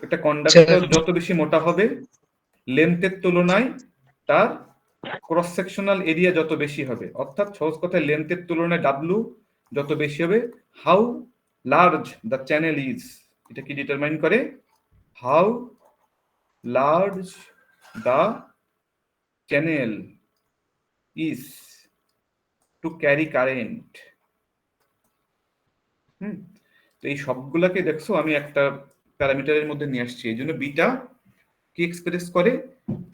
একটা কন্ডাক্টর যত বেশি মোটা হবে, লেন্থের তুলনায় তার ক্রস সেকশনাল এরিয়া যত বেশি হবে। অর্থাৎ সহজ কথায়, লেন্থের তুলনায় ডাব্লু যত বেশি হবে, how large the channel is, এটা কি ডিটারমাইন করে, how large the channel is to carry current. তো এই সবগুলাকে দেখছো আমি একটা প্যারামিটারের মধ্যে নিয়ে আসছি। এই জন্য বিটা কি এক্সপ্রেস করে,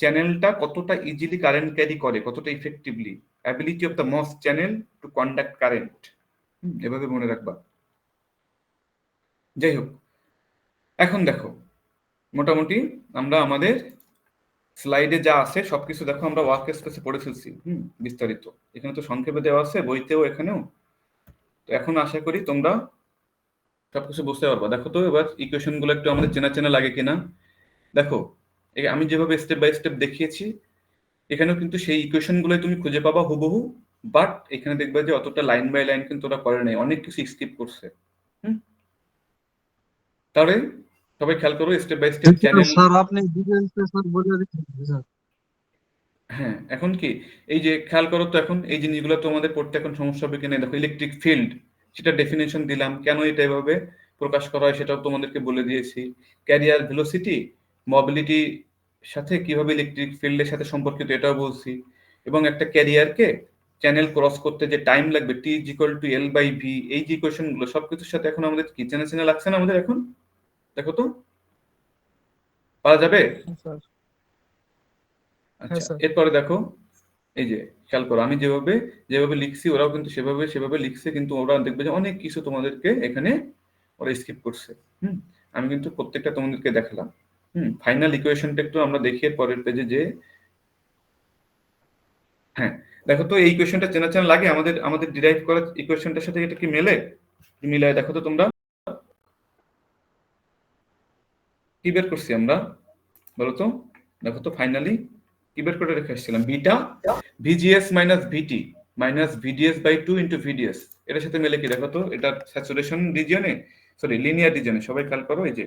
চ্যানেলটা কতটা ইজিলি কারেন্ট ক্যারি করে, কতটা effectively, ability of the moss channel to conduct current. এভাবে মনে রাখবা। যাই হোক, এখন দেখো মোটামুটি আমরা আমাদের স্লাইডে যা আছে সবকিছু দেখো আমরা ওয়ার্ক স্পেসে পড়ে ফেলছি বিস্তারিত। এখানে তো সংক্ষেপে দেওয়া আছে বইতেও এখানেও। তো এখন আশা করি তোমরা সবকিছু বুঝতে পারবা। দেখো তো এবার ইকুয়েশন গুলো একটু আমাদের চেনা চেনা লাগে কিনা দেখো। আমি যেভাবে স্টেপ বাই স্টেপ দেখিয়েছি এখানেও কিন্তু সেই ইকুয়েশন গুলোই তুমি খুঁজে পাবা হুবহু, বাট এখানে দেখবে যে অতটা লাইন বাই লাইন কিন্তু ওরা করে নাই, অনেক কিছু স্কিপ করছে। তাহলে সবাই খেয়াল করো step by step channel. Sir আপনি ডিটেইলসে স্যার বলে দিচ্ছেন স্যার। হ্যাঁ, এখন কি এই যে খেয়াল করো তো, এখন এই জিনিসগুলো তো আমাদের পড়তে এখন সমস্যা হবে কিনা। দেখো ইলেকট্রিক ফিল্ড, সেটা ডেফিনেশন দিলাম, কেন এটা এভাবে প্রকাশ করা হয় সেটাও তোমাদেরকে বলে দিয়েছি। ক্যারিয়ার ভেলোসিটি মোবিলিটি সাথে কিভাবে ইলেকট্রিক ফিল্ডের সাথে সম্পর্কিত এটাও বলছি। এবং একটা ক্যারিয়ারকে চ্যানেল ক্রস করতে যে টাইম লাগবে T is equal to L by V, এই যে ইকুয়েশন গুলো সবকিছুর সাথে এখন আমাদের কি চেনা চেনা লাগছে না আমাদের এখন? দেখো তো পারা যাবে? স্যার আচ্ছা, স্যার। এরপরে দেখো এই যে খেয়াল করো আমি যেভাবে যেভাবে লিখছি ওরাও কিন্তু সেভাবে লিখছে, কিন্তু ওরা দেখবে যে অনেক কিছু তোমাদেরকে এখানে ওরা স্কিপ করছে। আমি কিন্তু প্রত্যেকটা তোমাদেরকে দেখালাম। ফাইনাল ইকুয়েশনটা একটু আমরা দেখি এর পরের পেজে যে। হ্যাঁ, দেখো তো এই ইকুয়েশনটা চেনা চেনা লাগে আমাদের আমাদের ডিরাইভ করা ইকুয়েশনটার সাথে এটা কি মেলে? কি মিলায় দেখো তো তোমরা, কি বের করছি আমরা বলো তো? দেখো তো ফাইনালি কি বের করে রেখে আসছিলাম, beta VGS minus VT minus VDS by 2 into VDS. এটার সাথে মেলে কি দেখো তো, এটা স্যাচুরেশন রিজিয়নে, সরি লিনিয়ার রিজিয়নে। সবাই খেয়াল করো, এই যে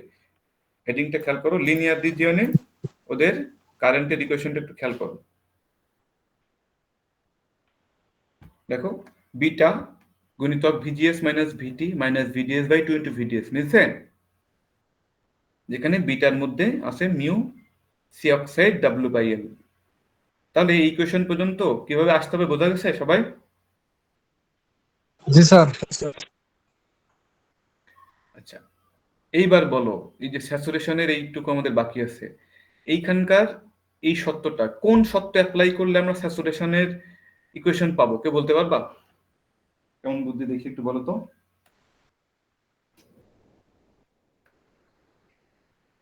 হেডিংটা খেয়াল করো, লিনিয়ার রিজিয়নে ওদের কারেন্টের ইকুয়েশনটা একটু খেয়াল করো। দেখো বিটা গুণিতক VGS minus VT minus VDS by 2 into VDS মিলছে, যেখানে বিটার মধ্যে আছে mu C oxide W by L. তাহলে এই ইকুয়েশন পর্যন্ত কিভাবে আসতে হবে বোঝা গেছে সবাই? জি স্যার। আচ্ছা, এইবার বলো এই যে স্যাচুরেশনের এইটুকু আমাদের বাকি আছে, এইখানকার এই সত্যটা কোন সত্য অ্যাপ্লাই করলে আমরা স্যাচুরেশনের ইকুয়েশন পাবো, কে বলতে পারবা? কেমন বুদ্ধি দেখি একটু বলো তো।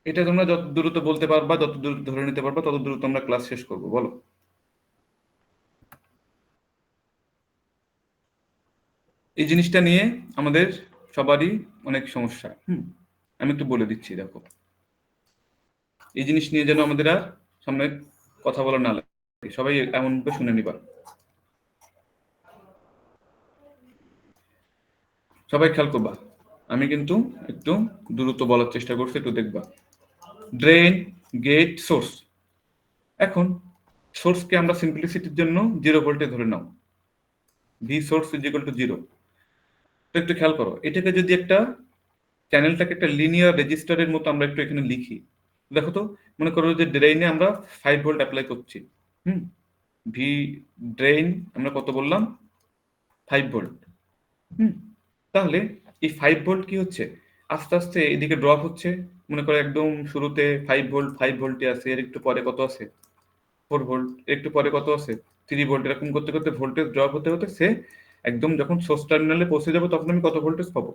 এটা তোমরা যত দ্রুত বলতে পারবা, যত দ্রুত ধরে নিতে পারবা, তত দ্রুত আমরা ক্লাস শেষ করবো। বলো এই জিনিসটা নিয়ে আমাদের সবারই অনেক সমস্যা। আমি একটু বলে দিচ্ছি। দেখো এই জিনিস নিয়ে যেন আমাদের আর সামনে কথা বলা না লাগে, সবাই এমন করে শুনে নিবা। সবাই খেয়াল করবা, আমি কিন্তু একটু দ্রুত বলার চেষ্টা করছি, একটু দেখবা। Drain, gate, source. এখন সোর্সকে আমরা সিম্পলিসিটির জন্য 0 ভোল্টে ধরে নাও, V source is equal to 0। তো একটু খেয়াল করো, এটাকে যদি একটা চ্যানেলটাকে একটা লিনিয়ার রেজিস্টারের মতো আমরা একটু এখানে লিখি, দেখো তো মনে করো যে ড্রেইনে আমরা 5 ভোল্ট অ্যাপ্লাই করছি। ভি ড্রেইন আমরা কত বললাম, 5 ভোল্ট। তাহলে এই 5 ভোল্ট কি হচ্ছে, আস্তে আস্তে এদিকে ড্রপ হচ্ছে। মনে করো একদম শুরুতে 5 ভোল্টে আছে, এর একটু পরে কত আছে 4 ভোল্ট, একটু পরে কত আছে 3 ভোল্ট, এরকম করতে করতে ভোল্টেজ ড্রপ হতে হতে সে একদম যখন সোর্স টার্মিনালে পৌঁছে যাবে তখন আমি কত ভোল্টেজ পাবো,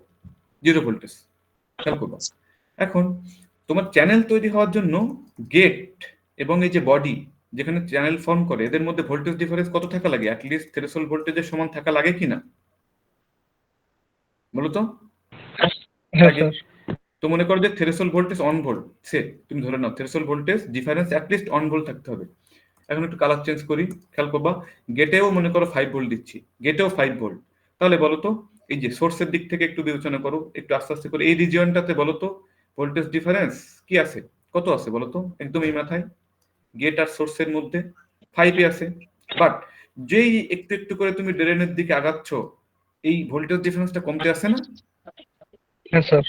0 ভোল্টেজ। খেয়াল করবো। এখন তোমার চ্যানেল তৈরি হওয়ার জন্য গেট এবং এই যে বডি যেখানে চ্যানেল ফর্ম করে এদের মধ্যে ভোল্টেজ ডিফারেন্স কত থাকা লাগে, অ্যাটলিস্ট থ্রেশহোল্ড ভোল্টেজের সমান থাকা লাগে কিনা বলো তো? হ্যাঁ লাগে। স্যার। তো মনে করো যে থ্রেশহোল্ড ভোল্টেজ 1 ভোল্ট, সে তুমি ধরে নাও threshold voltage difference at least 1 volt থাকতে হবে। এখন একটু কালার চেঞ্জ করি, খেয়াল করবা গেটেও মনে করো 5 ভোল্ট দিচ্ছি, গেটেও 5 ভোল্ট। তাহলে বলো তো এই যে সোর্সের দিক থেকে একটু বিবেচনা করো, একটু আস্তে আস্তে করে এই রিজিয়নটাতে বলো তো ভোল্টেজ ডিফারেন্স কি আছে, কত আছে বলো তো? একদম এই মাথায় গেট আর সোর্সের মধ্যে 5 আছে। বাট যেই একটু একটু করে তুমি ড্রেনের দিকে আগাচ্ছ এই ভোল্টেজ ডিফারেন্সটা কমতে আসে না? হ্যাঁ স্যার।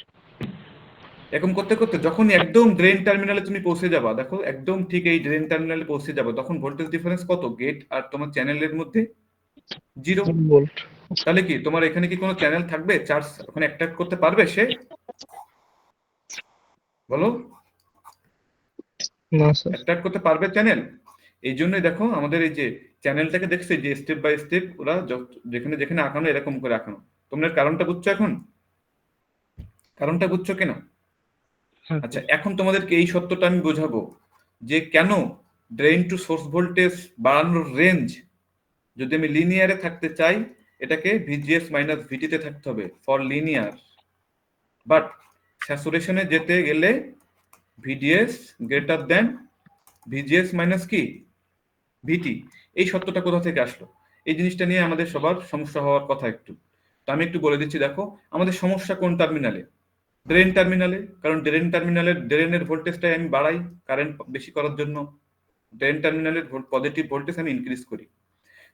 এরকম করতে করতে যখন একদম ড্রেন টার্মিনালে তুমি পৌঁছে যাবা, দেখো একদম ঠিক এই ড্রেন টার্মিনালে পৌঁছে যাবে, তখন ভোল্টেজ ডিফারেন্স কত গেট আর তোমার চ্যানেলের মধ্যে, 0 ভোল্ট। তাহলে কি তোমার এখানে কি কোনো চ্যানেল থাকবে চার্জ ওখানে অ্যাট্রাক্ট করতে পারবে সে? বলো না স্যার। অ্যাট্রাক্ট করতে পারবে চ্যানেল? এই জন্যই দেখো আমাদের এই যে চ্যানেলটাকে দেখছে যে স্টেপ বাই স্টেপ ওরা যেখানে যেখানে আঁকানো এরকম করে আঁকানো। তোমরা এর কারণটা বুঝছো এখন? কারণটা বুঝছো কিনা? হ্যাঁ আচ্ছা, স্যার। এখন তোমাদেরকে এই সত্যটা আমি বোঝাবো যে কেন ড্রেন টু সোর্স ভোল্টেজ বাড়ানোর রেঞ্জ যদি আমি লিনিয়ারে থাকতে চাই এটাকে ভিজিএস মাইনাস ভিটিতে থাকতে হবে ফর লিনিয়ার, বাট স্যাচুরেশনে যেতে গেলে VDS greater than VGS minus কি ভিটি। এই সত্যটা কোথা থেকে আসলো? এই জিনিসটা নিয়ে আমাদের সবার সমস্যা হওয়ার কথা একটু। তো আমি একটু বলে দিচ্ছি, দেখো আমাদের সমস্যা কোন টার্মিনালে? ড্রেন টার্মিনালে। কারণ ড্রেন টার্মিনালের ড্রেনের ভোল্টেজটাই আমি বাড়াই কারেন্ট বেশি করার জন্য। ড্রেন টার্মিনালের পজিটিভ ভোল্টেজ আমি ইনক্রিজ করি।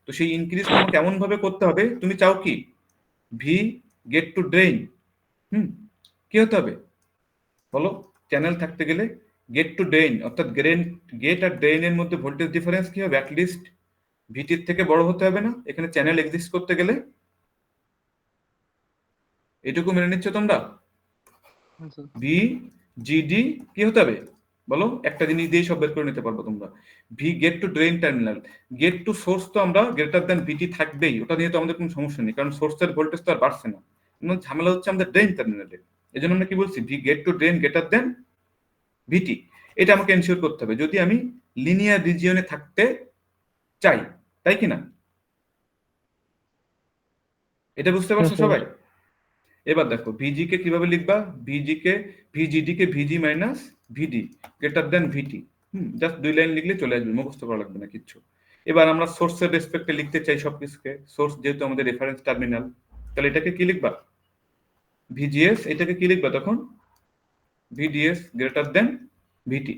তো সেই ইনক্রিজটা আমাকে এমন ভাবে করতে হবে, তুমি চাও কি ভি গেট টু ড্রেন, কি হতে হবে বলো? চ্যানেল থাকতে গেলে গেট টু ড্রেন অর্থাৎ গেট আর ড্রেনের মধ্যে ভোল্টেজ ডিফারেন্স কি হবে? অ্যাটলিস্ট ভিটির থেকে বড় হতে হবে না এখানে চ্যানেল এক্সিস্ট করতে গেলে? এটুকু মেনে নিচ্ছ তোমরা? হ্যাঁ স্যার। ভি জিডি কি হতে হবে বলো? একটা জিনিস দিয়ে সব বের করে নিতে পারবো তোমরা। V gate to drain terminal, gate to source তো আমরা গ্রেটার দ্যান ভিটি থাকবেই, ওটা নিয়ে তো আমাদের কোনো সমস্যা নেই কারণ সোর্সের ভোল্টেজ তো আর বাড়ছে না। ঝামেলা হচ্ছে আমাদের ড্রেন টার্মিনালে। এই জন্য আমরা কি বলছি? V gate to drain greater than VT. এটা আমাকে এনশিওর করতে হবে যদি আমি লিনিয়ার রিজিয়নে থাকতে চাই, তাই কি না? এটা বুঝতে পারছো হ্যাঁ, সবাই? এবার দেখো ভিজি কে কিভাবে লিখবা? ভিজিডি কে ভিজি মাইনাস ভিডি গ্রেটার দেন ভিটি। জাস্ট 2 লাইন লিখলে চলে আসবে, মুখস্থ করা লাগবে না কিচ্ছু। এবার আমরা সোর্সের রেসপেক্টে লিখতে চাই সবকিছুকে, সোর্স যেহেতু আমাদের রেফারেন্স টার্মিনাল, তাহলে এটাকে কি লিখবা? ভিজিএস। এটাকে কি লিখবা তখন? ভিডিএস গ্রেটার দেন ভিটি।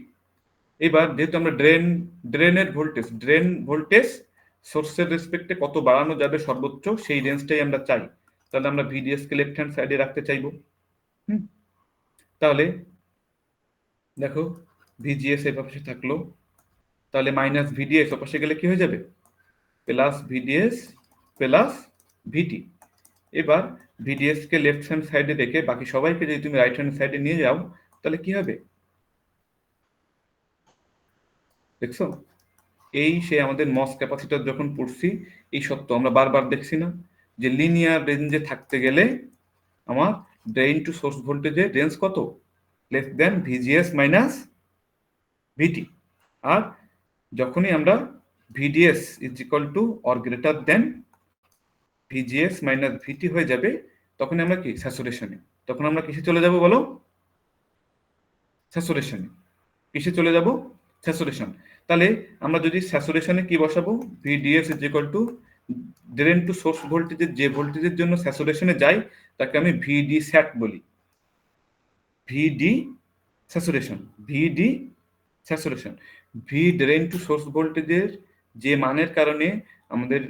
এবার যেহেতু আমরা ড্রেনের ভোল্টেজ সোর্সের রেসপেক্টে কত বাড়ানো যাবে সর্বোচ্চ সেই রেঞ্জটাই আমরা চাই, তাহলে আমরা ভিডিএস কে লেফট হ্যান্ড সাইডে রাখতে চাইবো। তাহলে দেখো ভিজিএস এর পাশে থাকলো, তাহলে মাইনাস ভিডিএস ওপাশে গেলে কি হয়ে যাবে? প্লাস ভিডিএস প্লাস ভিটি। এবার ভিডিএস কে লেফট হ্যান্ড সাইডে রেখে বাকি সবাইকে যদি তুমি রাইট হ্যান্ড সাইডে নিয়ে যাও তাহলে কি হবে দেখছো? এই সে আমাদের মস ক্যাপাসিটর যখন পড়ছি এই সত্য আমরা বারবার দেখছি না যে লিনিয়ার রেঞ্জে থাকতে গেলে আমার ড্রেন টু সোর্স ভোল্টেজের রেঞ্জ কত? Less than VGS minus VT. আর যখনই আমরা VDS is equal to or greater than VGS minus VT হয়ে যাবে তখন আমরা কি স্যাচুরেশনে। তখন আমরা কিসে চলে যাব বলো? স্যাচুরেশনে। কিসে চলে যাব? স্যাচুরেশন। তাহলে আমরা যদি স্যাচুরেশনে কি বসাবো? VDS is equal to drain to source ভোল্টেজের যে ভোল্টেজের জন্য স্যাচুরেশনে যাই তাকে আমি ভিডি স্যাট বলি। VD saturation, VD saturation. V drain to source ভোল্টেজের যে মানের কারণে আমাদের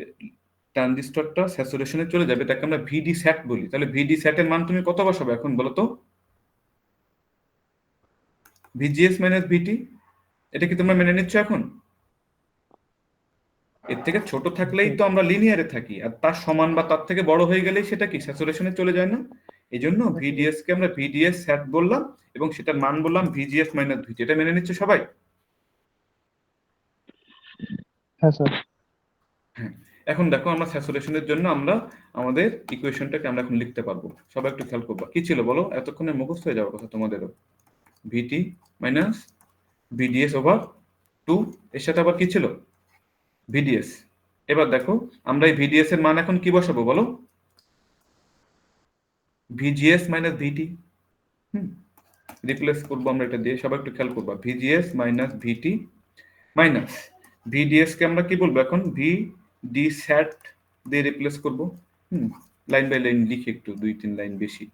ট্রানজিস্টরটা স্যাচুরেশনে চলে যাবে তাকে আমরা ভিডি স্যাট বলি। তাহলে ভিডি স্যাটের মান তুমি কত বসাবে এখন বলো তো? ভিজিএস মাইনাস ভিটি। এটা কি তোমরা মেনে নিচ্ছ এখন? এর থেকে ছোট থাকলেই তো আমরা লিনিয়ারে থাকি, আর তার সমান বা তার থেকে বড় হয়ে গেলেই সেটা কি স্যাচুরেশনে চলে যায় না? এই জন্য ভিডিএস কে আমরা ভিডিএস স্যাট বললাম এবং সেটার মান বললাম ভিজিএস মাইনাস ভিটি। এটা মেনে নিচ্ছে সবাই? হ্যাঁ স্যার। হ্যাঁ। এখন দেখো আমরা স্যাচুরেশনের জন্য আমরা আমাদের ইকুয়েশনটাকে আমরা এখন লিখতে পারবো। সবাই একটু খেয়াল করবা কি ছিল বলো? এতক্ষণে মুখস্থ হয়ে যাওয়ার কথা তোমাদেরও। ভিটি মাইনাস ভিডিএস ওভার 2, এর সাথে আবার কি ছিল? ভিডিএস। এবার দেখো আমরা এই ভিডিএস এর মান এখন কি বসাবো বলো? ভিজিএস মাইনাস ভিটি। রিপ্লেস করবো আমরা এটা দিয়ে, সবাই একটু খেয়াল করবা। VGS minus VT minus VDS কে আমরা কি বলবো এখন? ভিডি স্যাট দিয়ে রিপ্লেস করবো। লাইন বাই লাইন লিখি একটু, 2-3 লাইন বেশি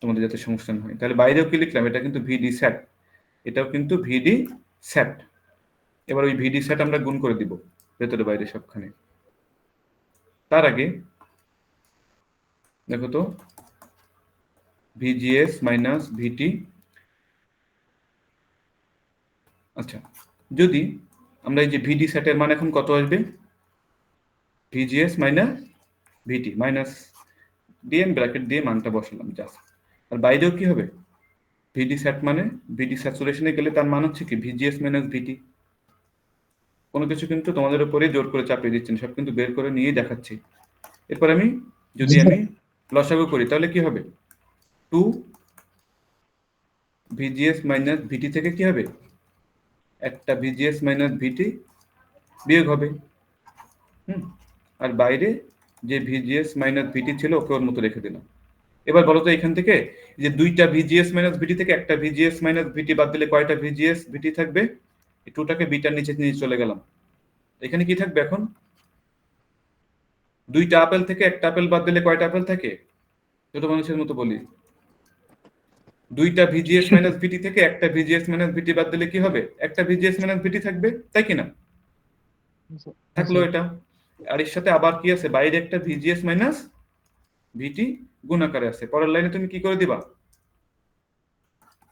তোমাদের যাতে সমস্যা না হয়। তাহলে বাইরেও কি লিখলাম? এটা কিন্তু ভিডি স্যাট, এটাও কিন্তু ভিডি স্যাট। এবার ওই ভিডি স্যাট আমরা গুণ করে দিব ভেতরে বাইরে সবখানে। তার আগে দেখো তো ভিজিএস মাইনাস ভিটি। আচ্ছা, যদি আমরা এই যে ভিডি সেটের মান এখন কত আসবে? ভিজিএস মাইনাস ভিটি মাইনাস দিয়ে ব্র্যাকেট দিয়ে মানটা বসালাম জাস্ট। আর বাইরেও কি হবে? ভিডি স্যাট মানে ভিডি স্যাচুরেশনে গেলে তার মান হচ্ছে কি ভিজিএস মাইনাস ভিটি। কোনো কিছু কিন্তু তোমাদের উপরে জোর করে চাপিয়ে দিচ্ছেন, সব কিন্তু বের করে নিয়ে দেখাচ্ছি। এরপর আমি যদি আমি লসাগু করি তাহলে কি হবে, 2 ভিজিএস মাইনাস ভিটি থেকে কি হবে, একটা ভিজিএস মাইনাস ভিটি বিয়োগ হবে। আর বাইরে যে ভিজিএস মাইনাস ভিটি ছিল ওকে ওর মতো রেখে দিলাম। এবার বলো তো এখান থেকে যে দুইটা ভিজিএস মাইনাস ভিটি থেকে একটা ভিজিএস মাইনাস ভিটি বাদ দিলে কয়টা ভিজিএস ভিটি থাকবে? এই 2টাকে বিটার নিচে নিয়ে চলে গেলাম। এখানে কি থাকবে এখন? দুইটা আপেল থেকে একটা আপেল বাদ দিলে কয়টা আপেল থাকে? ছোট মানুষের মতো বলি, দুইটা ভিজিএস মাইনাস ভিটি থেকে একটা ভিজিএস মাইনাস ভিটি বাদ দিলে কি হবে? একটা ভিজিএস মাইনাস ভিটি থাকবে, তাই কিনা? থাকলো এটা। আর এর সাথে আবার কি আছে, বাইরে একটা ভিজিএস মাইনাস ভিটি গুণাকারে আছে। পরের লাইনে তুমি কি করে দিবা,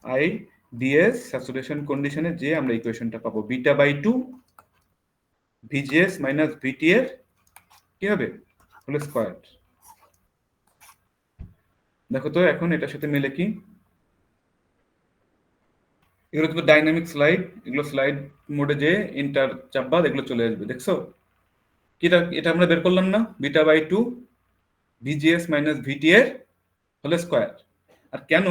আই ডিএস স্যাচুরেশন কন্ডিশনে যে আমরা ইকুয়েশনটা পাবো বিটা বাই 2 ভিজিএস মাইনাস ভিটি এর কি হবে, হোল স্কয়ার। দেখো তো এখন এটার সাথে মিলে কি, এগুলো তো ডাইনামিক স্লাইড, এগুলো স্লাইড মোডে যে ইন্টার চাপবা এগুলো চলে আসবে। দেখছো কিটা, এটা আমরা বের করলাম না, বিটা বাই 2 ভিজিএস মাইনাস ভিটি এর হোল স্কয়ার। আর কেন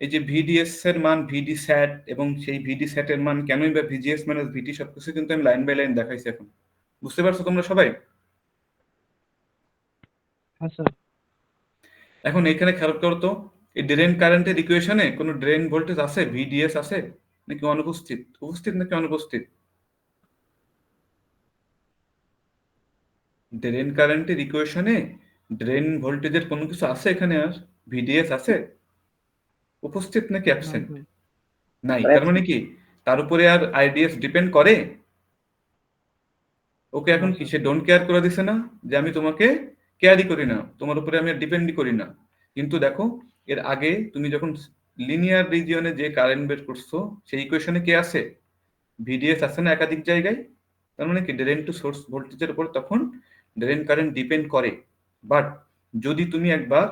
এই যে ভিডিএস এর মান ভিডি স্যাট এবং সেই ভিডি স্যাট এর মান কেনই বা ভিজিএস মাইনাস ভিটি, সবকিছু কিন্তু আমি লাইন বাই লাইন দেখাইছি। এখন বুঝতে পারছো তোমরা সবাই? হ্যাঁ স্যার। এখন এখানে খেয়াল করো তো, এই ড্রেন কারেন্টের ইকুয়েশনে কোনো ড্রেন ভোল্টেজ আছে, ভিডিএস আছে নাকি অনুপস্থিত? উপস্থিত নাকি অনুপস্থিত? ড্রেন কারেন্টের ইকুয়েশনে ড্রেন ভোল্টেজের কোনো কিছু আছে এখানে? আর ভিডিএস আছে উপস্থিত নাকি অ্যাবসেন্ট? নাই। তার মানে কি তার উপরে আর আইডিএস ডিপেন্ড করে? ওকে এখন কি সে ডোন্ট কেয়ার করে দিছে না, যে আমি তোমাকে কেয়ারই করি না, তোমার উপরে আমি আর ডিপেন্ডই করি না। কিন্তু দেখো এর আগে তুমি যখন লিনিয়ার রিজিয়নে যে কারেন্ট বের করছো সেই ইকুয়েশনে কে আছে, ভিডিএস আছে না একাধিক জায়গায়। তার মানে কি ড্রেন টু সোর্স ভোল্টেজের উপর তখন ড্রেন কারেন্ট ডিপেন্ড করে। বাট যদি তুমি একবার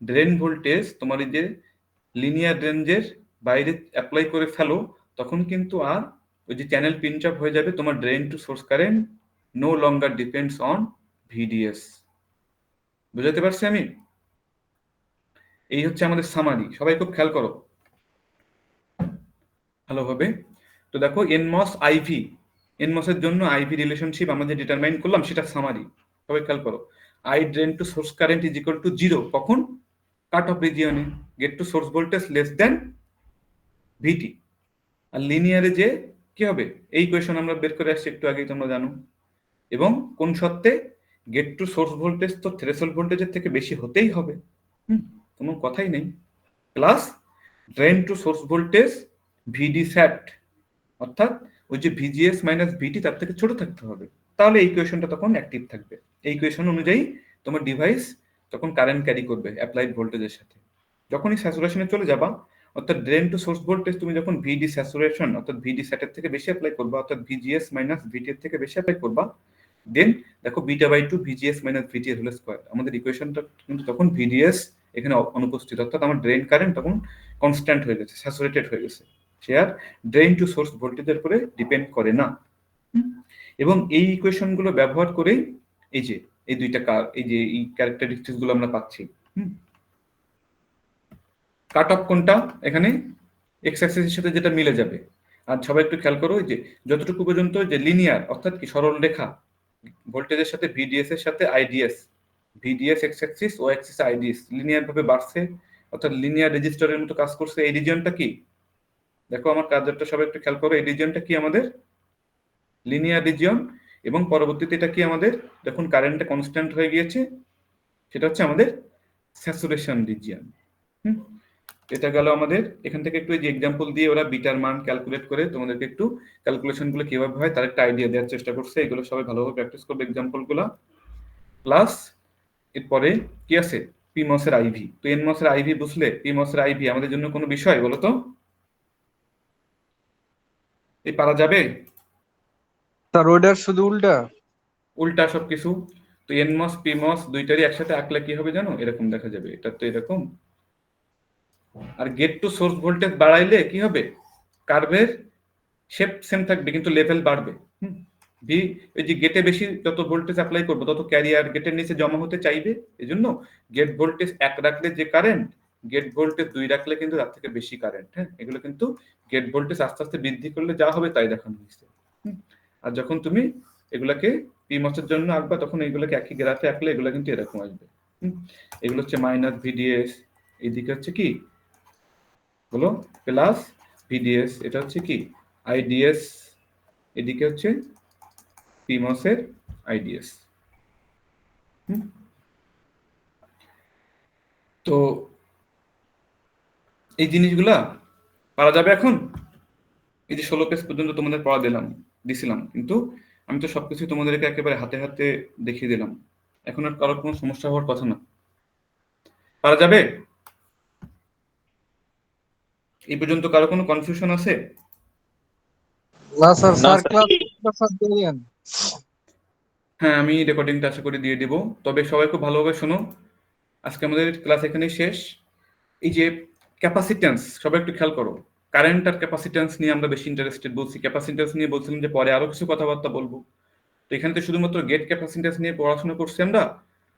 ড্রেন ভোল্টেজ তোমার এই যে লিনিয়ার রেঞ্জের বাইরে অ্যাপ্লাই করে ফেলো, তখন কিন্তু আর ওই যে চ্যানেল পিঞ্চ আপ হয়ে যাবে, তোমার drain to source current no longer depends on VDS. বুঝাতে পারছি আমি? এই হচ্ছে আমাদের সামারি, সবাই খুব খেয়াল করো ভালোভাবে। তো দেখো এনমস আইভি, এনমস এর জন্য আইভি রিলেশনশিপ আমরা যে ডিটারমাইন করলাম সেটা সামারি, সবাই খেয়াল করো। I drain to source current is equal to 0 কখন, কাট অফ রিজিয়নে gate to source voltage less than VT. আর লিনিয়ারে যে কি হবে, এই ইকুয়েশন আমরা বের করে আসছি একটু আগেই, তোমরা জানো। এবং কোন শর্তে, গেট টু সোর্স ভোল্টেজ তো থ্রেশহোল্ড ভোল্টেজের থেকে বেশি হতেই হবে, কোনো কথাই নেই। Plus drain to source voltage VD sat, অর্থাৎ ওই যে ভিজিএস মাইনাস ভিটি তার থেকে ছোট থাকতে হবে, তাহলে এই ইকুয়েশনটা তখন অ্যাক্টিভ থাকবে। এই ইকুয়েশন অনুযায়ী তোমার ডিভাইস তখন কারেন্ট ক্যারি করবে অ্যাপ্লাইড ভোল্টেজের সাথে। যখনই স্যাচুরেশনে চলে যাবা, অর্থাৎ ড্রেন টু সোর্স ভোল্টেজ তুমি যখন ভিডি স্যাচুরেশন অর্থাৎ ভিডি স্যাটের থেকে বেশি অ্যাপ্লাই করবা, অর্থাৎ ভিজিএস মাইনাস ভিটি এর থেকে বেশি অ্যাপ্লাই করবা, দেন দেখো বিটা বাই 2 ভিজিএস মাইনাস ভিটি এর হোল স্কয়ার। আমাদের ইকুয়েশনটা কিন্তু তখন ভিডিএস এখানে অনুপস্থিত, অর্থাৎ আমার ড্রেন কারেন্ট তখন কনস্ট্যান্ট হয়ে গেছে, স্যাচুরেটেড হয়ে গেছে, সে আর ড্রেন টু সোর্স ভোল্টেজের উপরে ডিপেন্ড করে না। এবং এই ইকুয়েশন গুলো ব্যবহার করে এই যে এই দুইটা এই যে এই ক্যারেক্টারিস্টিক্স গুলো আমরা পাচ্ছি। কাট অফ কোনটা, এখানে এক্স অ্যাক্সিসের সাথে যেটা মিলে যাবে। আর সবাই একটু খেয়াল করো যে যতটুকু পর্যন্ত যে লিনিয়ার অর্থাৎ কি সরল রেখা ভোল্টেজের সাথে ভিডিএস এর সাথে আইডিএস, ভিডিএস এক্স অ্যাক্সিস ও অ্যাক্সিস আইডিএস লিনিয়ার ভাবে বাড়ছে, অর্থাৎ লিনিয়ার রেজিস্টরের মতো কাজ করছে। এই রিজিয়নটা কি, দেখো আমার কাজটা সবাই একটু খেয়াল করো, এই রিজিয়নটা কি আমাদের লিনিয়ার রিজিয়ন। এবং পরবর্তীতে এটা কি আমাদের, যখন কারেন্টটা কনস্ট্যান্ট হয়ে গিয়েছে, সেটা হচ্ছে আমাদের স্যাচুরেশন রিজিয়ন। এটা গেল আমাদের। এখান থেকে একটু এই যে এক্সাম্পল দিয়ে ওরা বিটার মান ক্যালকুলেট করে তোমাদেরকে একটু ক্যালকুলেশন গুলো কিভাবে হয় তার একটা আইডিয়া দেওয়ার চেষ্টা করছে। এগুলো সবাই ভালোভাবে প্র্যাকটিস করবে এক্সাম্পল গুলা। প্লাস এরপরে কি আছে, পিমস এর আইভি। তো এনমস এর আইভি বুঝলে পিমস এর আইভি আমাদের জন্য কোনো বিষয় বলো তো, এই পারা যাবে? স্যার ওইটার শুধু উল্টা। উল্টা সবকিছু। তো এনমস পিমস দুইটারই একসাথে আঁকলে কি হবে জানো, এরকম দেখা যাবে। এটা তো এরকম, আর গেট টু সোর্স ভোল্টেজ বাড়াইলে কি হবে, কার্ভের শেপ সেম থাকবে কিন্তু লেভেল বাড়বে। ভি এই যে গেটে বেশি যত ভোল্টেজ অ্যাপ্লাই করবো তত ক্যারিয়ার গেটের নিচে জমা হতে চাইবে, এজন্য গেট ভোল্টেজ 1 রাখলে যে কারেন্ট, গেট ভোল্টেজ 2 রাখলে কিন্তু তার থেকে বেশি কারেন্ট। হ্যাঁ, এগুলো কিন্তু গেট ভোল্টেজ আস্তে আস্তে বৃদ্ধি করলে যা হবে তাই দেখানো হয়েছে। আর যখন তুমি এগুলাকে পিমসের জন্য আঁকবা তখন এগুলোকে একই গ্রাফে আঁকলে এগুলো কিন্তু এরকম আসবে। এগুলো হচ্ছে মাইনাস ভিডিএস, এইদিকে হচ্ছে কি বলো প্লাস ভিডিএস, এটা হচ্ছে কি আইডিএস, এদিকে হচ্ছে পিমসের আইডিএস। তো এই জিনিসগুলা পারা যাবে এখন। এই যে 16 পেজ পর্যন্ত তোমাদের পড়া দিছিলাম, কিন্তু আমি তো সবকিছু তোমাদেরকে একেবারে হাতে হাতে দেখিয়ে দিলাম। এখন আর কারোর কোনো সমস্যা হওয়ার কথা না, পারা যাবে? এই পর্যন্ত কারো কোনো কনফিউশন আছে? না স্যার, স্যার ক্লাস দিলেন। হ্যাঁ, আমি রেকর্ডিংটা আশা করি দিয়ে দিব। তবে সবাই খুব ভালোভাবে শোনো, আজকে আমাদের ক্লাস এখানেই শেষ। এই যে ক্যাপাসিট্যান্স, সবাই একটু খেয়াল করো। কারেন্ট আর ক্যাপাসিট্যান্স নিয়ে আমরা বেশি ইন্টারেস্টেড বলছি, ক্যাপাসিট্যান্স নিয়ে বলছিলাম যে পরে আরো কিছু কথাবার্তা বলবো। তো এখানে তো শুধুমাত্র গেট ক্যাপাসিট্যান্স নিয়ে পড়াশোনা করছি আমরা,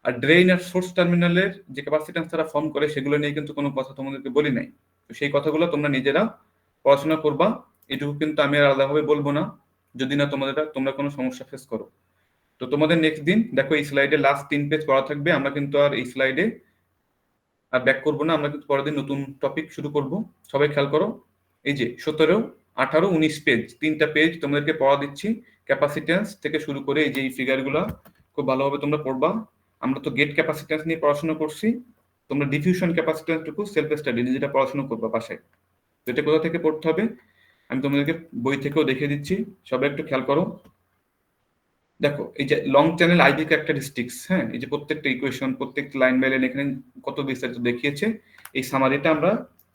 আর ড্রেইন আর সোর্স টার্মিনালের যে ক্যাপাসিট্যান্স তারা ফর্ম করে সেগুলো নিয়ে কিন্তু কোনো কথা তোমাদেরকে বলি নাই। তো সেই কথাগুলো তোমরা নিজেরা পড়াশোনা করবা, এটুকু কিন্তু আমি আর আলাদাভাবে বলবো না, যদি না তোমরা কোনো সমস্যা ফেস করো। তো তোমাদের নেক্সট দিন দেখো এই স্লাইডে লাস্ট 3 পেজ পড়া থাকবে, আমরা কিন্তু আর এই স্লাইডে আর ব্যাক করবো না, আমরা কিন্তু পরের দিন নতুন টপিক শুরু করব। সবাই খেয়াল করো, এই যে 17, 18, 19 পেজ, 3টা পেজ তোমাদেরকে পড়া দিচ্ছি, ক্যাপাসিট্যান্স থেকে শুরু করে এই যে এই ফিগারগুলো খুব ভালোভাবে তোমরা পড়বা। আমরা তো গেট ক্যাপাসিট্যান্স নিয়ে পড়াশোনা করছি, তোমরা ডিফিউশন ক্যাপাসিট্যান্সটুকু সেলফ স্টাডি নিজেরা পড়াশোনা করবা বাসায়। তো এটা কোথা থেকে পড়তে হবে আমি তোমাদেরকে বই থেকেও দেখিয়ে দিচ্ছি, সবাই একটু খেয়াল করো। দেখো এই যে লং চ্যানেল আইভি ক্যারেক্টারিস্টিক্স, হ্যাঁ, এই যে প্রত্যেকটা ইকুয়েশন প্রত্যেকটা লাইন বাই লাইন এখানে কত বিস্তারিত দেখিয়েছে, এই সামারিটা আমরা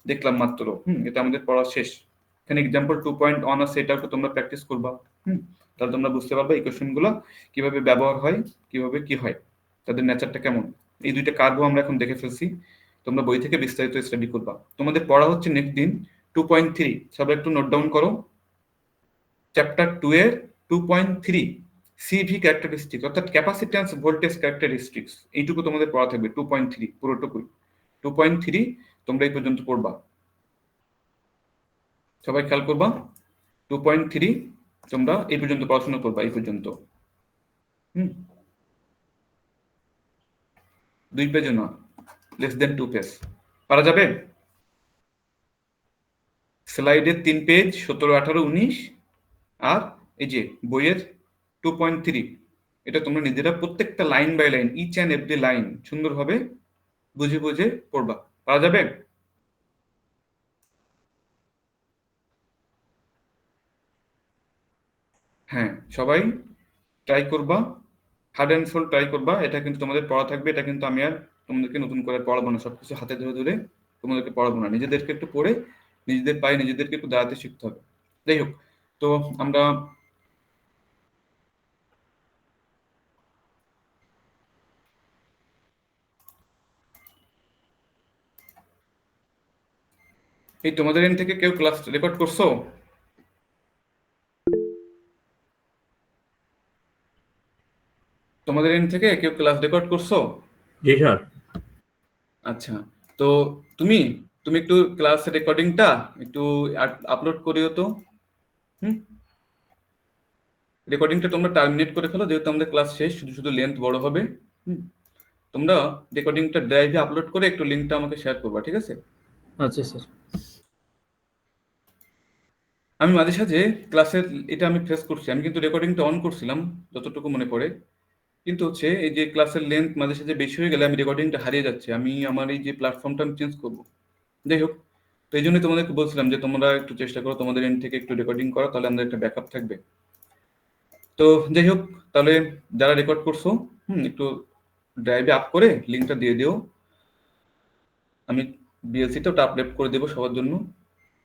দেখলাম মাত্র। এটা আমাদের পড়া শেষ। এখানে এক্সাম্পল 2.1 আছে, এটাও তোমরা প্র্যাকটিস করবা। তাহলে তোমরা বুঝতে পারবে ইকুয়েশন গুলো কিভাবে ব্যবহার হয়, কিভাবে কি হয়, তাদের নেচারটা কেমন। এই দুইটা কার্ভও আমরা এখন দেখে ফেলছি, তোমরা বই থেকে বিস্তারিত স্টাডি করবা। তোমাদের পড়া হচ্ছে নেক্সট দিন 2.3, সবাই একটু নোট ডাউন করো। চ্যাপ্টার 2 এর 2.3 সিভি ক্যারেক্টারিস্টিক্স, অর্থাৎ ক্যাপাসিট্যান্স ভোল্টেজ ক্যারেক্টারিস্টিক্স, এইটুকু তোমাদের পড়া থাকবে 2.3 পুরোটুকুই। 2.3 তোমরা এই পর্যন্ত পড়বা, সবাই খেয়াল করবা। 2.3 তোমরা এই পর্যন্ত পড়াশোনা করবা, এই পর্যন্ত। 2 পেজও না, লেস দেন 2 পেজ, পারা যাবে? স্লাইডের 3 পেজ 17, 18, 19 আর এই যে বইয়ের 2.3, এটা তোমরা নিজেরা প্রত্যেকটা line by line, each and every line সুন্দরভাবে বুঝে বুঝে পড়বা, পারা যাবে? হ্যাঁ, সবাই ট্রাই করবা, হার্ড অ্যান্ড সোল ট্রাই করবা। এটা কিন্তু তোমাদের পড়া থাকবে, এটা কিন্তু আমি আর তোমাদেরকে নতুন করে পড়াবো না, সবকিছু হাতে ধরে ধরে তোমাদেরকে পড়াবো না, নিজেদেরকে একটু পড়ে নিজেদের পায়ে নিজেদেরকে একটু দাঁড়াতে শিখতে হবে। যাই হোক, তো আমরা এই তোমাদের এন্ড থেকে কেউ ক্লাস রেকর্ড করছো? তোমাদের এন্ড থেকে কেউ ক্লাস রেকর্ড করছো? জি স্যার। আচ্ছা, তো তুমি একটু ক্লাস রেকর্ডিংটা একটু আপলোড করিও তো। রেকর্ডিংটা তোমরা টার্মিনেট করে ফেলো, যেহেতু আমাদের ক্লাস শেষ, শুধু শুধু লেন্থ বড় হবে। তোমরা রেকর্ডিংটা ড্রাইভে আপলোড করে একটু লিংকটা আমাকে শেয়ার করবা, ঠিক আছে? আচ্ছা স্যার। আমি মাঝে সাঝে ক্লাসের এটা আমি ফেস করছি, আমি কিন্তু রেকর্ডিংটা অন করছিলাম যতটুকু মনে পড়ে, কিন্তু হচ্ছে এই যে ক্লাসের লেন্থ মাঝে সাঝে বেশি হয়ে গেলে আমি রেকর্ডিংটা হারিয়ে যাচ্ছে, আমি আমার এই যে প্ল্যাটফর্মটা আমি চেঞ্জ করবো। যাই হোক, তো এই জন্যই তোমাদেরকে বলছিলাম যে তোমরা একটু চেষ্টা করো তোমাদের এন্ড থেকে একটু রেকর্ডিং করা, তাহলে আমাদের একটা ব্যাকআপ থাকবে। তো যাই হোক, তাহলে যারা রেকর্ড করছো একটু ড্রাইভে আপ করে লিঙ্কটা দিয়ে দিও, আমি বিএলসিটা ওটা আপলোড করে দেবো সবার জন্য।